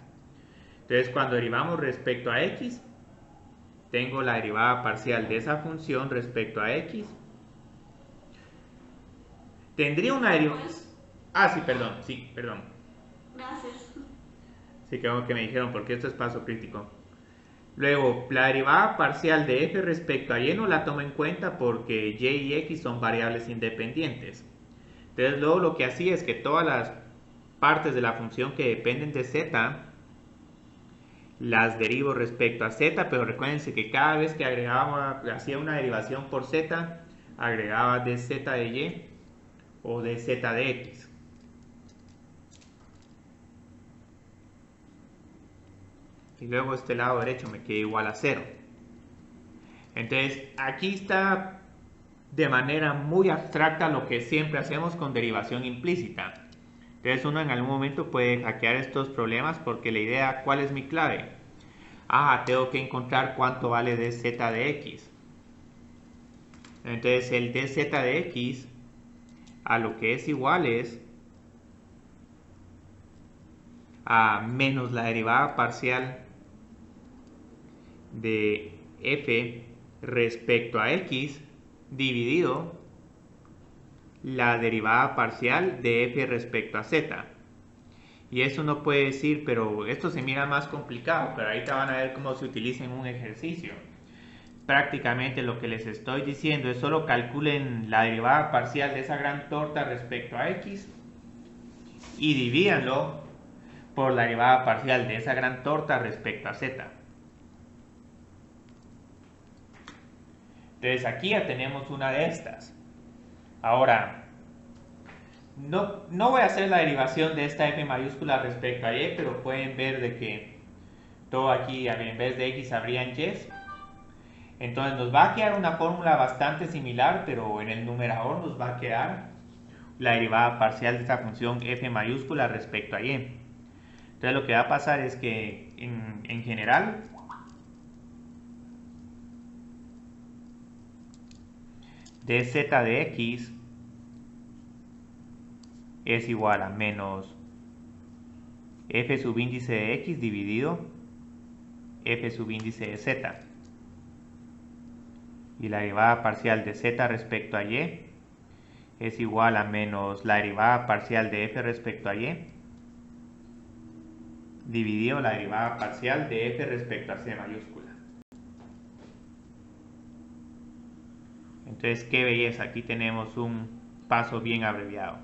Entonces, cuando derivamos respecto a x, tengo la derivada parcial de esa función respecto a x. Tendría una derivada... sí, perdón. Gracias. Sí, creo que me dijeron porque esto es paso crítico. Luego, la derivada parcial de f respecto a y no la tomo en cuenta porque y y x son variables independientes. Entonces, luego lo que hacía es que todas las partes de la función que dependen de z las derivo respecto a z, pero recuérdense que cada vez que hacía una derivación por z, agregaba dz de y o dz de x. Y luego este lado derecho me queda igual a 0. Entonces aquí está de manera muy abstracta lo que siempre hacemos con derivación implícita. Entonces uno en algún momento puede hackear estos problemas porque la idea, ¿cuál es mi clave? Tengo que encontrar cuánto vale dz de x. Entonces el dz de x a lo que es igual es a menos la derivada parcial de f respecto a x dividido la derivada parcial de f respecto a z. Y eso no puede decir, pero esto se mira más complicado, pero ahorita van a ver cómo se utiliza en un ejercicio. Prácticamente lo que les estoy diciendo es solo calculen la derivada parcial de esa gran torta respecto a x y divídanlo por la derivada parcial de esa gran torta respecto a z. Entonces aquí ya tenemos una de estas. Ahora, no voy a hacer la derivación de esta f mayúscula respecto a y, pero pueden ver de que todo aquí en vez de x habrían y. Entonces nos va a quedar una fórmula bastante similar, pero en el numerador nos va a quedar la derivada parcial de esta función f mayúscula respecto a y. Entonces lo que va a pasar es que en general dz de x es igual a menos f subíndice de x dividido f subíndice de z. Y la derivada parcial de z respecto a y es igual a menos la derivada parcial de f respecto a y dividido la derivada parcial de f respecto a c mayúscula. Entonces, qué belleza, aquí tenemos un paso bien abreviado.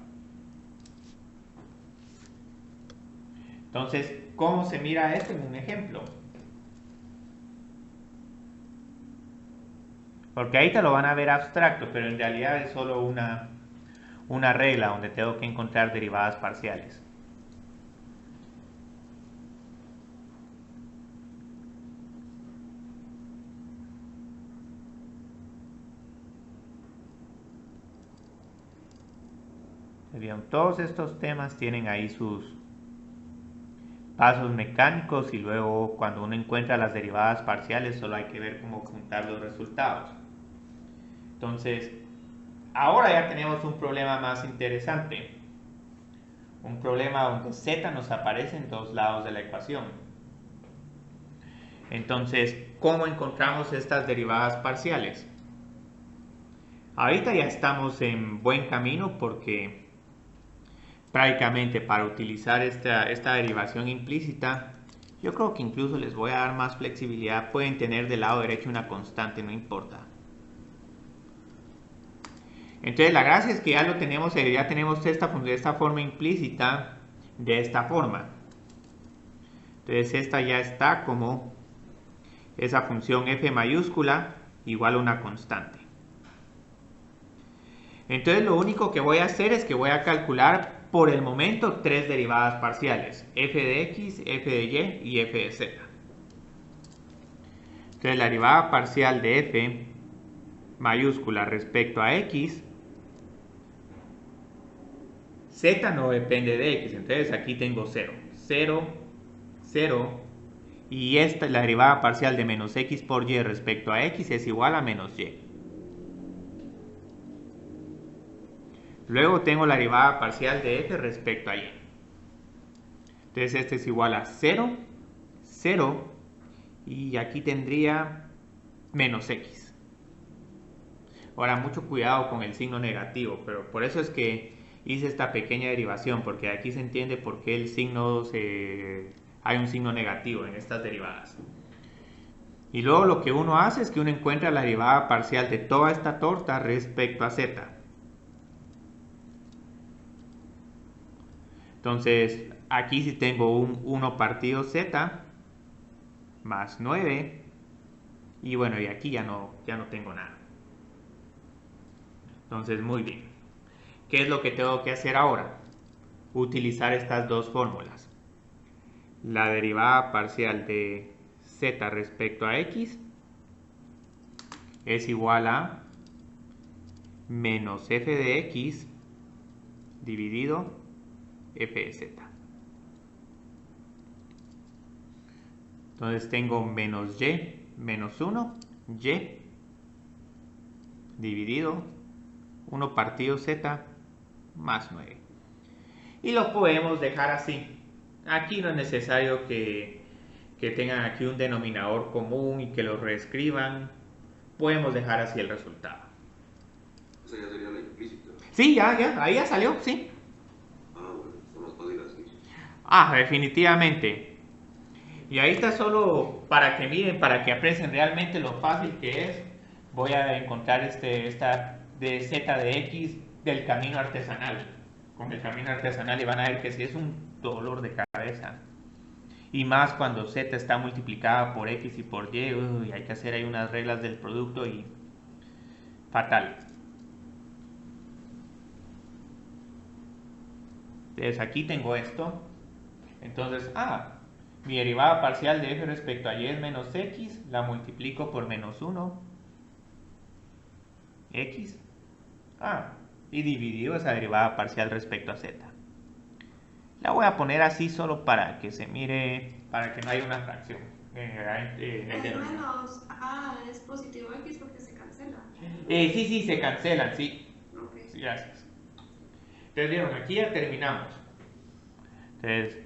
Entonces, ¿cómo se mira esto en un ejemplo? Porque ahí te lo van a ver abstracto, pero en realidad es solo una regla donde tengo que encontrar derivadas parciales. Bien, todos estos temas tienen ahí sus pasos mecánicos y luego cuando uno encuentra las derivadas parciales solo hay que ver cómo juntar los resultados. Entonces, ahora ya tenemos un problema más interesante. Un problema donde z nos aparece en dos lados de la ecuación. Entonces, ¿cómo encontramos estas derivadas parciales? Ahorita ya estamos en buen camino porque prácticamente para utilizar esta derivación implícita, yo creo que incluso les voy a dar más flexibilidad. Pueden tener del lado derecho una constante, no importa. Entonces la gracia es que ya lo tenemos, ya tenemos esta forma implícita de esta forma. Entonces esta ya está como esa función f mayúscula igual a una constante. Entonces lo único que voy a hacer es que voy a calcular por el momento tres derivadas parciales, f de x, f de y y f de z. Entonces la derivada parcial de f mayúscula respecto a x, z no depende de x, entonces aquí tengo 0, 0, 0, y esta es la derivada parcial de menos x por y respecto a x es igual a menos y. Luego tengo la derivada parcial de f respecto a y. Entonces este es igual a 0, 0, y aquí tendría menos x. Ahora mucho cuidado con el signo negativo, pero por eso es que hice esta pequeña derivación, porque aquí se entiende por qué hay un signo negativo en estas derivadas. Y luego lo que uno hace es que uno encuentra la derivada parcial de toda esta torta respecto a z. Entonces aquí sí tengo un 1 partido z más 9, y bueno, y aquí ya no tengo nada. Entonces muy bien. ¿Qué es lo que tengo que hacer ahora? Utilizar estas dos fórmulas. La derivada parcial de z respecto a x es igual a menos f de x dividido f de z. Entonces tengo menos y menos 1, y dividido 1 partido z más 9. Y lo podemos dejar así. Aquí no es necesario que tengan aquí un denominador común y que lo reescriban. Podemos dejar así el resultado. Esa ya sería la implícita. Sí, ahí ya salió, sí. Ah, bueno, está más fácil así. Definitivamente. Y ahí está solo para que miren, para que aprecien realmente lo fácil que es. Voy a encontrar esta de z de x del camino artesanal. Con el camino artesanal y van a ver que sí es un dolor de cabeza. Y más cuando z está multiplicada por x y por y, hay que hacer ahí unas reglas del producto y fatal. Entonces aquí tengo esto. Entonces, mi derivada parcial de f respecto a y es menos x, la multiplico por menos 1, x, y dividido esa derivada parcial respecto a z. La voy a poner así solo para que se mire, para que no haya una fracción. Menos es positivo x porque se cancela. Sí, se cancelan, sí. Okay. Sí, gracias. Entonces, vieron, aquí ya terminamos. Entonces,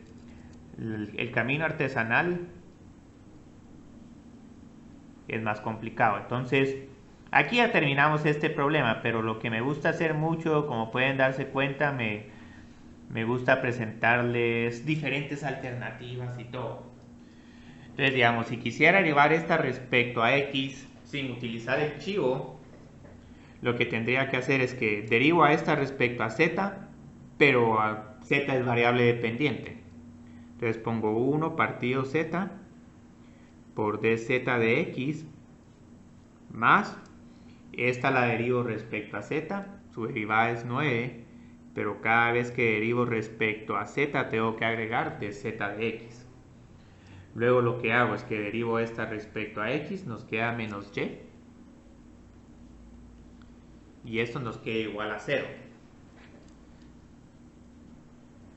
el camino artesanal es más complicado. Entonces, aquí ya terminamos este problema, pero lo que me gusta hacer mucho, como pueden darse cuenta, me gusta presentarles diferentes alternativas y todo. Entonces, digamos, si quisiera derivar esta respecto a x sin utilizar el chivo, lo que tendría que hacer es que derivo a esta respecto a z, pero a z es variable dependiente. Entonces pongo 1 partido z por dz de x más, esta la derivo respecto a z, su derivada es 9, pero cada vez que derivo respecto a z tengo que agregar dz de x. Luego lo que hago es que derivo esta respecto a x, nos queda menos y esto nos queda igual a 0.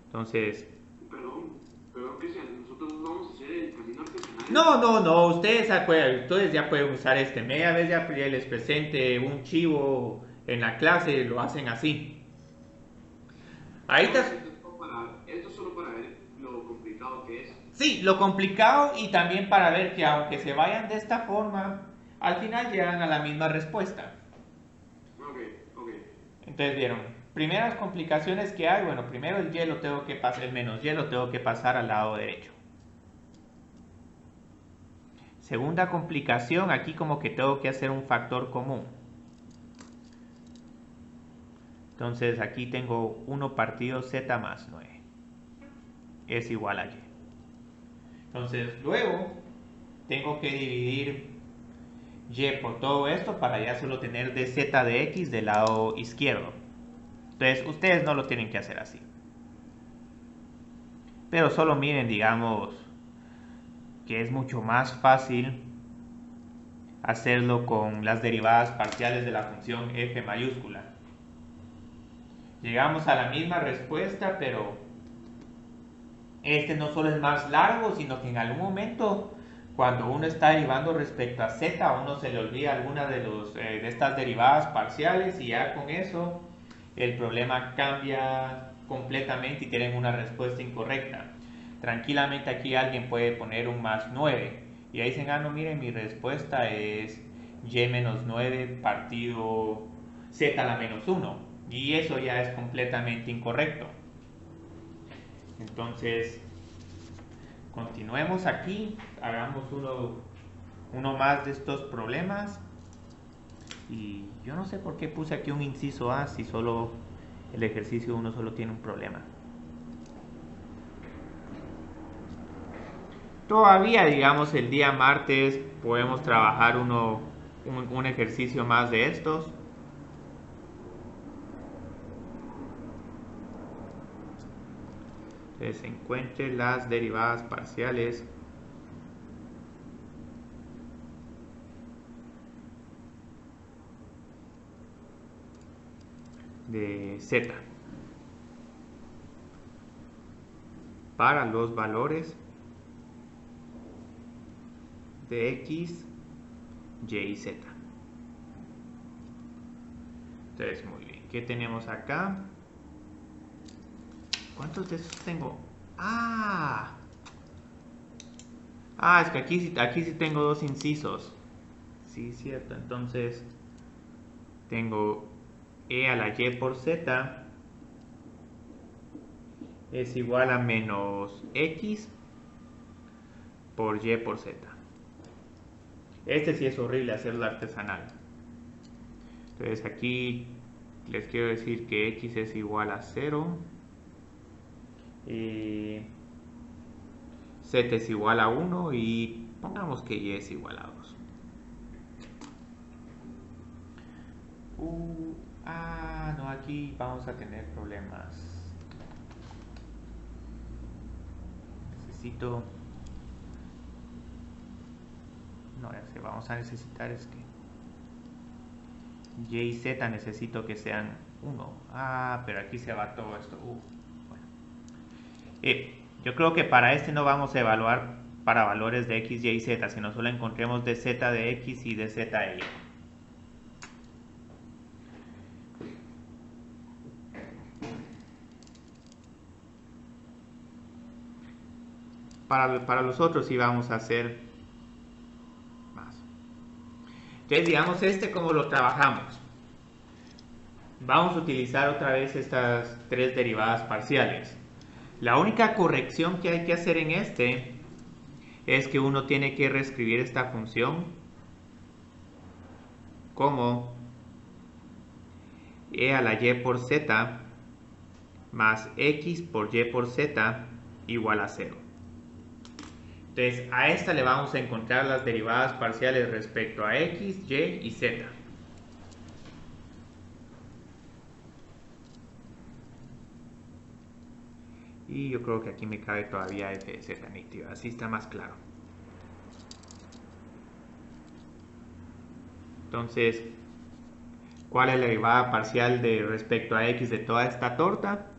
Entonces, pero que sea, nosotros no vamos a hacer el camino artesanal. no, ustedes ya pueden usar este. Media vez ya les presente un chivo en la clase, lo hacen así. Ahí No, está. esto es solo para ver lo complicado que es. Sí, lo complicado y también para ver que aunque se vayan de esta forma, al final llegan a la misma respuesta. Ok. Entonces vieron, primeras complicaciones que hay, bueno, primero el y lo tengo que pasar, el menos y lo tengo que pasar al lado derecho. Segunda complicación, aquí como que tengo que hacer un factor común. Entonces aquí tengo 1 partido z más 9. Es igual a y. Entonces luego tengo que dividir y por todo esto para ya solo tener dz de x del lado izquierdo. Entonces ustedes no lo tienen que hacer así. Pero solo miren, digamos, que es mucho más fácil hacerlo con las derivadas parciales de la función f mayúscula. Llegamos a la misma respuesta, pero este no solo es más largo, sino que en algún momento, cuando uno está derivando respecto a z, a uno se le olvida alguna de estas derivadas parciales y ya con eso el problema cambia completamente y tienen una respuesta incorrecta. Tranquilamente aquí alguien puede poner un más 9 y ahí dicen, no, miren, mi respuesta es y menos 9 partido z a la menos 1 y eso ya es completamente incorrecto. Entonces, continuemos aquí, hagamos uno más de estos problemas. Y yo no sé por qué puse aquí un inciso A si solo el ejercicio 1 solo tiene un problema. Todavía, digamos, el día martes podemos trabajar un ejercicio más de estos. Entonces, encuentre las derivadas parciales de z para los valores de x, y y z. Entonces, muy bien. ¿Qué tenemos acá? ¿Cuántos de esos tengo? Es que aquí sí tengo dos incisos. Sí, cierto. Entonces, tengo e a la y por z es igual a menos x por y por z. Este sí es horrible hacerlo artesanal. Entonces aquí les quiero decir que x es igual a 0 y z es igual a 1 y pongamos que y es igual a 2. No, aquí vamos a tener problemas. Necesito... No, vamos a necesitar es que y y z necesito que sean 1. Pero aquí se va todo esto. Bueno. Yo creo que para este no vamos a evaluar para valores de x, y y z, sino solo encontremos de z de x y de z de y. Para los otros sí vamos a hacer más. Entonces, digamos, ¿cómo lo trabajamos? Vamos a utilizar otra vez estas tres derivadas parciales. La única corrección que hay que hacer en este es que uno tiene que reescribir esta función como e a la y por z más x por y por z igual a 0. Entonces a esta le vamos a encontrar las derivadas parciales respecto a x, y y z. Y yo creo que aquí me cabe todavía f de z nítido, así está más claro. Entonces, ¿cuál es la derivada parcial de respecto a x de toda esta torta?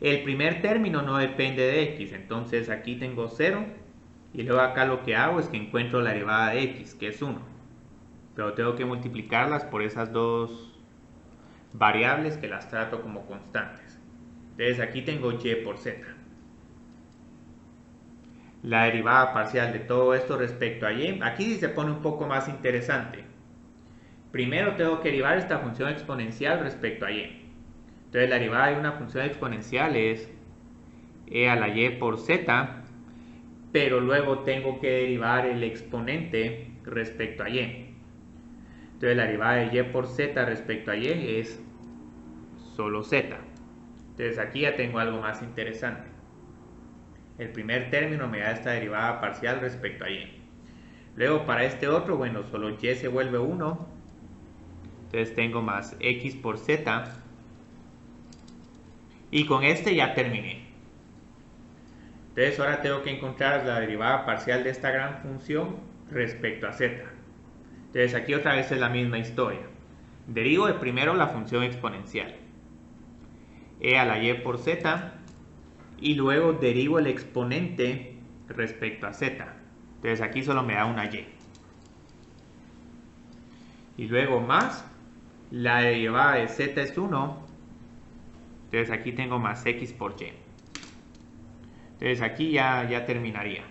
El primer término no depende de x, entonces aquí tengo 0 y luego acá lo que hago es que encuentro la derivada de x, que es 1. Pero tengo que multiplicarlas por esas dos variables que las trato como constantes. Entonces aquí tengo y por z. La derivada parcial de todo esto respecto a y, aquí sí se pone un poco más interesante. Primero tengo que derivar esta función exponencial respecto a y. Entonces la derivada de una función exponencial es e a la y por z, pero luego tengo que derivar el exponente respecto a y. Entonces la derivada de y por z respecto a y es solo z. Entonces aquí ya tengo algo más interesante. El primer término me da esta derivada parcial respecto a y. Luego para este otro, bueno, solo y se vuelve 1. Entonces tengo más x por z. Y con este ya terminé. Entonces ahora tengo que encontrar la derivada parcial de esta gran función respecto a z. Entonces aquí otra vez es la misma historia. Derivo de primero la función exponencial, e a la y por z, y luego derivo el exponente respecto a z. Entonces aquí solo me da una y. Y luego más, la derivada de z es 1, entonces aquí tengo más x por y. Entonces aquí ya terminaría.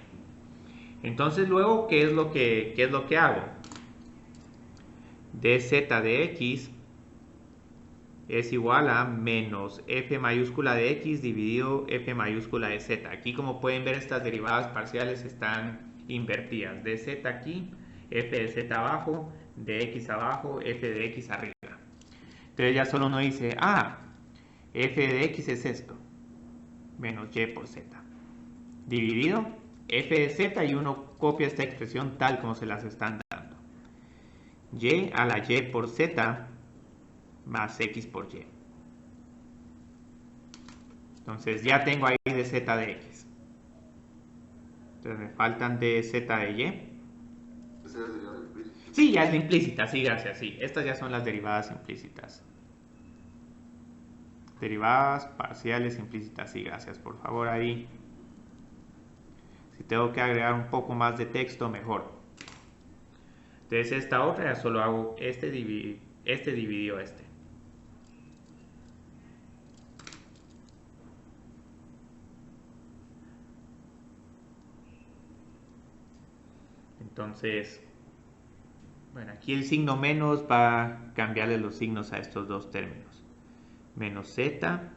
Entonces luego, ¿qué es lo que hago? dz de x es igual a menos f mayúscula de x dividido f mayúscula de z. Aquí, como pueden ver, estas derivadas parciales están invertidas. dz aquí, f de z abajo, de x abajo, f de x arriba. Entonces ya solo uno dice, f de x es esto, menos y por z, dividido f de z, y uno copia esta expresión tal como se las están dando. Y a la y por z más x por y. Entonces ya tengo ahí de z de x. Entonces me faltan de z de y. Sí, ya es la implícita, sí, gracias, sí. Estas ya son las derivadas implícitas. Derivadas parciales implícitas, sí, gracias. Por favor, ahí. Si tengo que agregar un poco más de texto, mejor. Entonces esta otra ya solo hago este dividido este. Entonces, bueno, aquí el signo menos va a cambiarle los signos a estos dos términos. Menos z,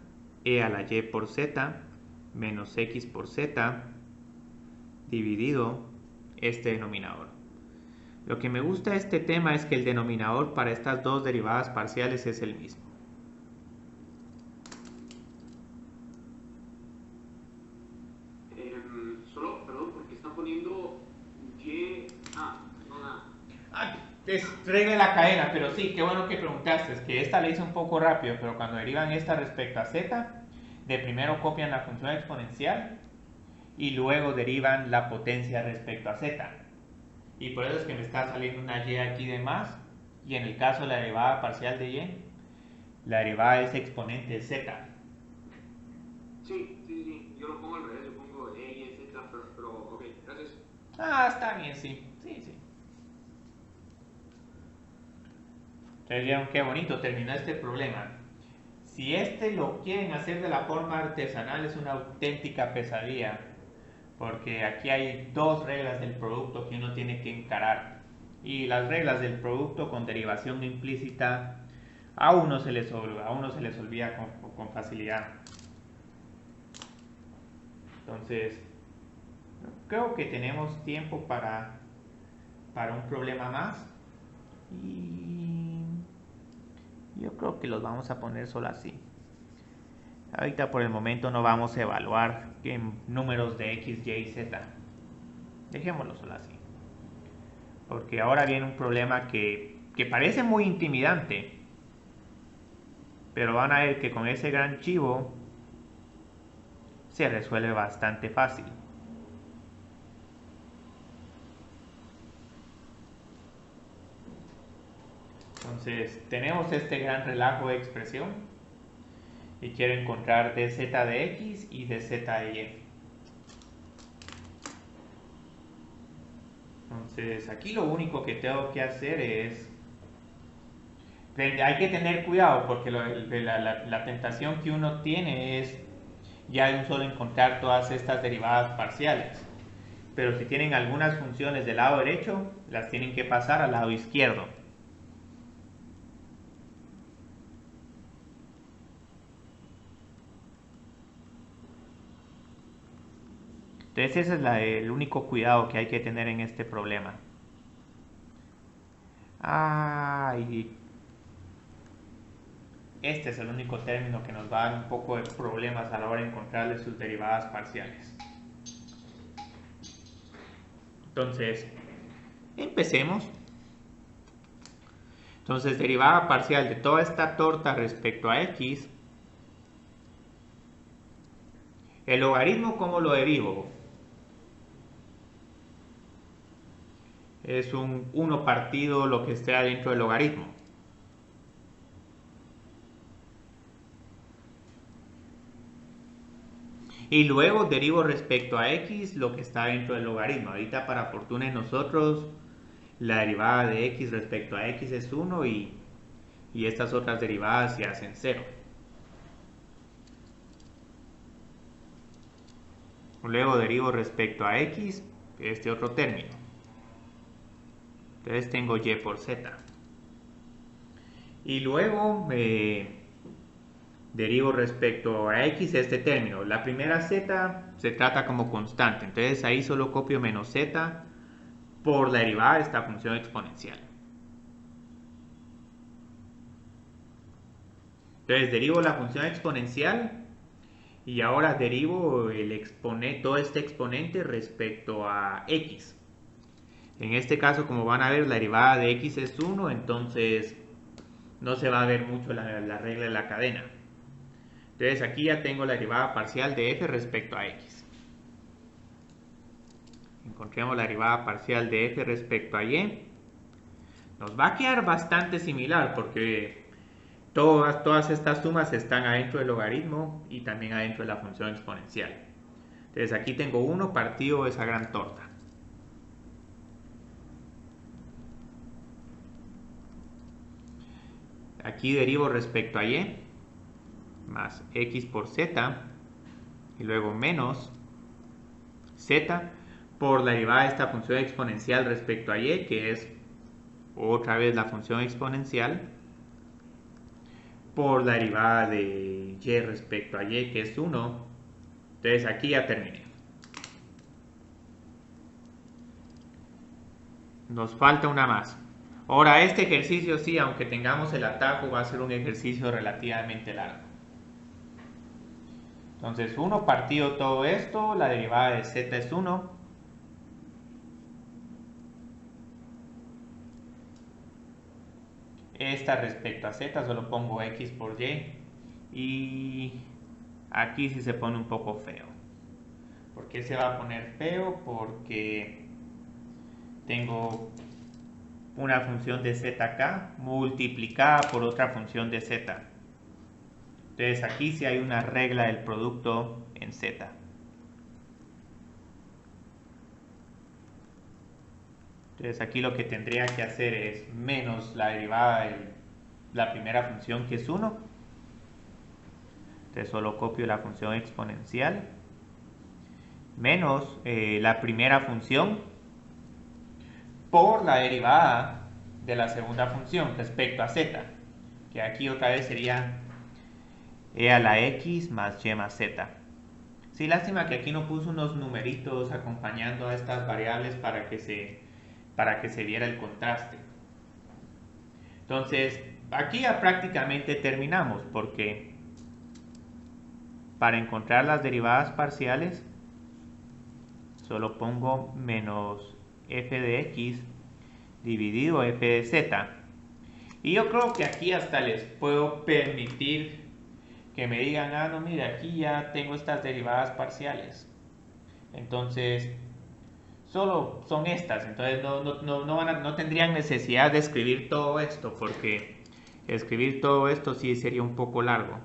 e a la y por z, menos x por z, dividido este denominador. Lo que me gusta de este tema es que el denominador para estas dos derivadas parciales es el mismo. Solo, perdón, porque está poniendo y... no nada. Es regla de la cadena, pero sí, qué bueno que preguntaste. Es que esta la hice un poco rápido, pero cuando derivan esta respecto a z, de primero copian la función exponencial y luego derivan la potencia respecto a z. Y por eso es que me está saliendo una y aquí de más. Y en el caso de la derivada parcial de y, la derivada es exponente de z. Sí, yo lo pongo al revés, yo pongo e y z, pero ok, gracias. Está bien, sí. Entonces vieron qué bonito terminó este problema. Si este lo quieren hacer de la forma artesanal, es una auténtica pesadilla, porque aquí hay dos reglas del producto que uno tiene que encarar, y las reglas del producto con derivación implícita a uno se les olvida con facilidad. Entonces creo que tenemos tiempo para un problema más, y yo creo que los vamos a poner solo así. Ahorita por el momento no vamos a evaluar números de x, y y z. Dejémoslo solo así. Porque ahora viene un problema que parece muy intimidante. Pero van a ver que con ese gran chivo se resuelve bastante fácil. Entonces tenemos este gran relajo de expresión. y quiero encontrar dz de x y dz de y. Entonces aquí lo único que tengo que hacer es, hay que tener cuidado porque la tentación que uno tiene es ya de un solo encontrar todas estas derivadas parciales. Pero si tienen algunas funciones del lado derecho, las tienen que pasar al lado izquierdo. Entonces ese es el único cuidado que hay que tener en este problema. Y este es el único término que nos va a dar un poco de problemas a la hora de encontrarle sus derivadas parciales. Entonces, empecemos. Entonces, derivada parcial de toda esta torta respecto a x. El logaritmo, ¿cómo lo derivo? Es un 1 partido lo que esté adentro del logaritmo. Y luego derivo respecto a x lo que está dentro del logaritmo. Ahorita, para fortuna de nosotros, la derivada de x respecto a x es 1 y estas otras derivadas se hacen 0. Luego derivo respecto a x este otro término. Entonces tengo y por z. Y luego derivo respecto a x este término. La primera z se trata como constante. Entonces ahí solo copio menos z por la derivada de esta función exponencial. Entonces derivo la función exponencial y ahora derivo todo este exponente respecto a x. En este caso, como van a ver, la derivada de x es 1, entonces no se va a ver mucho la regla de la cadena. Entonces aquí ya tengo la derivada parcial de f respecto a x. Encontremos la derivada parcial de f respecto a y. Nos va a quedar bastante similar porque todas estas sumas están adentro del logaritmo y también adentro de la función exponencial. Entonces aquí tengo 1 partido esa gran torta. Aquí derivo respecto a y más x por z y luego menos z por la derivada de esta función exponencial respecto a y, que es otra vez la función exponencial, por la derivada de y respecto a y, que es 1. Entonces aquí ya terminé. Nos falta una más. Ahora este ejercicio sí, aunque tengamos el atajo, va a ser un ejercicio relativamente largo. Entonces 1 partido todo esto, la derivada de z es 1. Esta respecto a z solo pongo x por y. Y aquí sí se pone un poco feo. ¿Por qué se va a poner feo? Porque tengo una función de z acá multiplicada por otra función de z. Entonces aquí sí hay una regla del producto en z. Entonces aquí lo que tendría que hacer es menos la derivada de la primera función, que es 1. Entonces solo copio la función exponencial menos la primera función por la derivada de la segunda función respecto a z, que aquí otra vez sería e a la x más y más z. Sí, lástima que aquí no puso unos numeritos acompañando a estas variables para que se viera el contraste. Entonces, aquí ya prácticamente terminamos, porque para encontrar las derivadas parciales solo pongo menos f de x dividido f de z. Y yo creo que aquí hasta les puedo permitir que me digan, no, mire, aquí ya tengo estas derivadas parciales. Entonces, solo son estas. Entonces no tendrían necesidad de escribir todo esto, porque escribir todo esto sí sería un poco largo.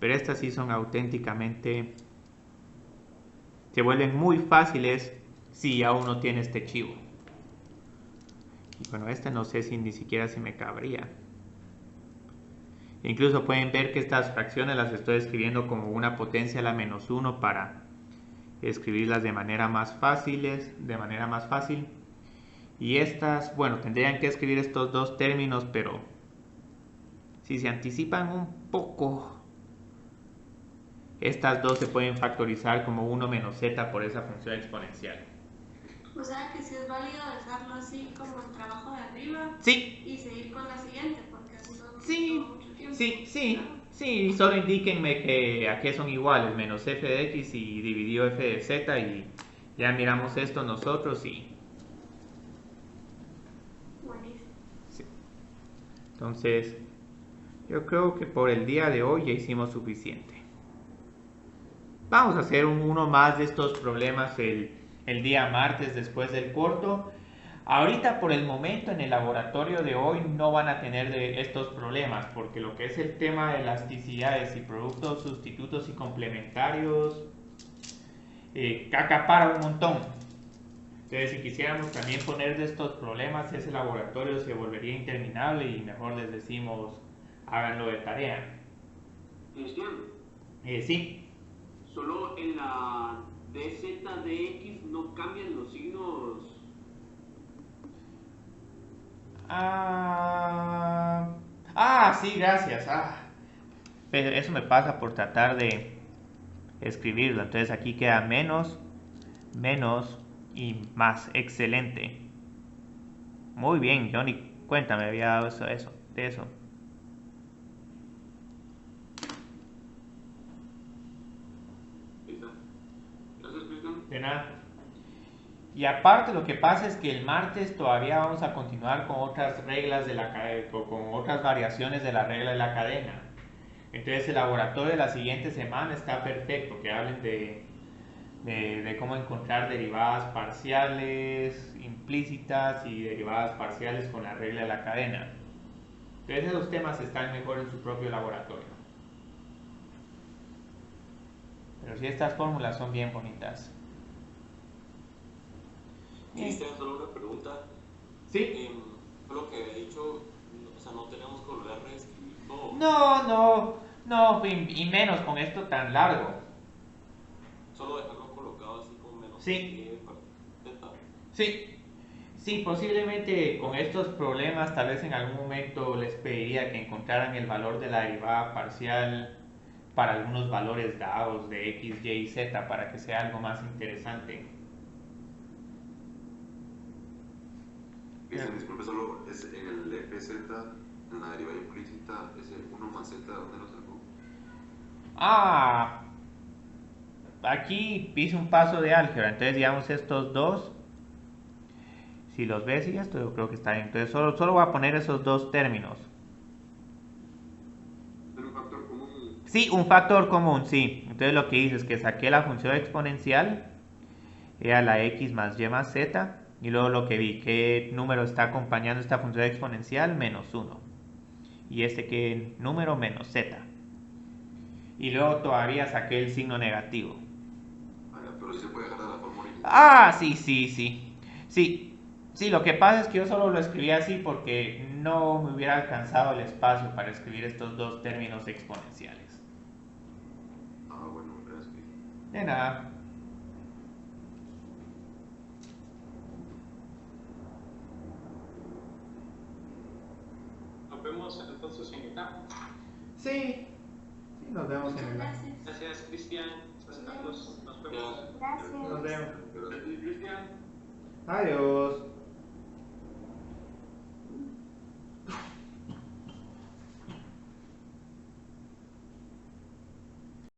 Pero estas sí son auténticamente... Se vuelven muy fáciles si ya uno tiene este chivo. Y bueno, este no sé si ni siquiera se me cabría. Incluso pueden ver que estas fracciones las estoy escribiendo como una potencia a la -1 para escribirlas de manera más fácil. Y estas, bueno, tendrían que escribir estos dos términos, pero si se anticipan un poco, estas dos se pueden factorizar como 1 menos z por esa función exponencial. O sea que sí es válido dejarlo así como el trabajo de arriba. Sí. Y seguir con la siguiente, porque así no Sí, toma mucho tiempo. sí, solo indíquenme que a qué son iguales, menos f de x y dividido f de z, y ya miramos esto nosotros y... Buenísimo. Sí. Entonces, yo creo que por el día de hoy ya hicimos suficiente. Vamos a hacer uno más de estos problemas el día martes después del corto. Ahorita por el momento en el laboratorio de hoy no van a tener de estos problemas, porque lo que es el tema de elasticidades y productos sustitutos y complementarios acapara un montón. Entonces si quisiéramos también poner de estos problemas, ese laboratorio se volvería interminable y mejor les decimos háganlo de tarea. Cristian, Sí. solo en la dz dx no cambian los signos. Sí, gracias. Pero eso me pasa por tratar de escribirlo. Entonces aquí queda menos y más. Excelente. Muy bien, Johnny. Cuéntame, había dado de eso. Gracias, Cristian. De nada. Y aparte lo que pasa es que el martes todavía vamos a continuar con otras reglas de la cadena, con otras variaciones de la regla de la cadena. Entonces el laboratorio de la siguiente semana está perfecto, que hablen de cómo encontrar derivadas parciales implícitas y derivadas parciales con la regla de la cadena. Entonces esos temas están mejor en su propio laboratorio. Pero sí, estas fórmulas son bien bonitas. Cristian, solo una pregunta. ¿Sí? Lo que había dicho, o sea, no tenemos que volver a reescribir todo. No, y menos con esto tan largo. Solo dejarlo colocado así como menos. Sí. Z. Sí, posiblemente con estos problemas tal vez en algún momento les pediría que encontraran el valor de la derivada parcial para algunos valores dados de x, y y z para que sea algo más interesante. Cristian, disculpe, solo es en el fz, en la derivada implícita, ese 1 más z, ¿dónde lo sacó? Aquí hice un paso de álgebra, entonces digamos estos dos, si los ves y esto yo creo que está bien, entonces solo voy a poner esos dos términos. ¿Es un factor común? Sí, un factor común, sí. Entonces lo que hice es que saqué la función exponencial, era la x más y más z, y luego lo que vi, qué número está acompañando esta función exponencial, menos 1. Y qué número, menos z. Y luego todavía saqué el signo negativo. Pero sí se puede dejar de la forma original. Sí, lo que pasa es que yo solo lo escribí así porque no me hubiera alcanzado el espacio para escribir estos dos términos exponenciales. Bueno, gracias. De nada. Nos vemos entonces en etapa. Sí, nos vemos en el... Gracias. Gracias, Cristian. Gracias, Carlos. Nos vemos. Gracias. Nos vemos. Gracias, Cristian. Adiós.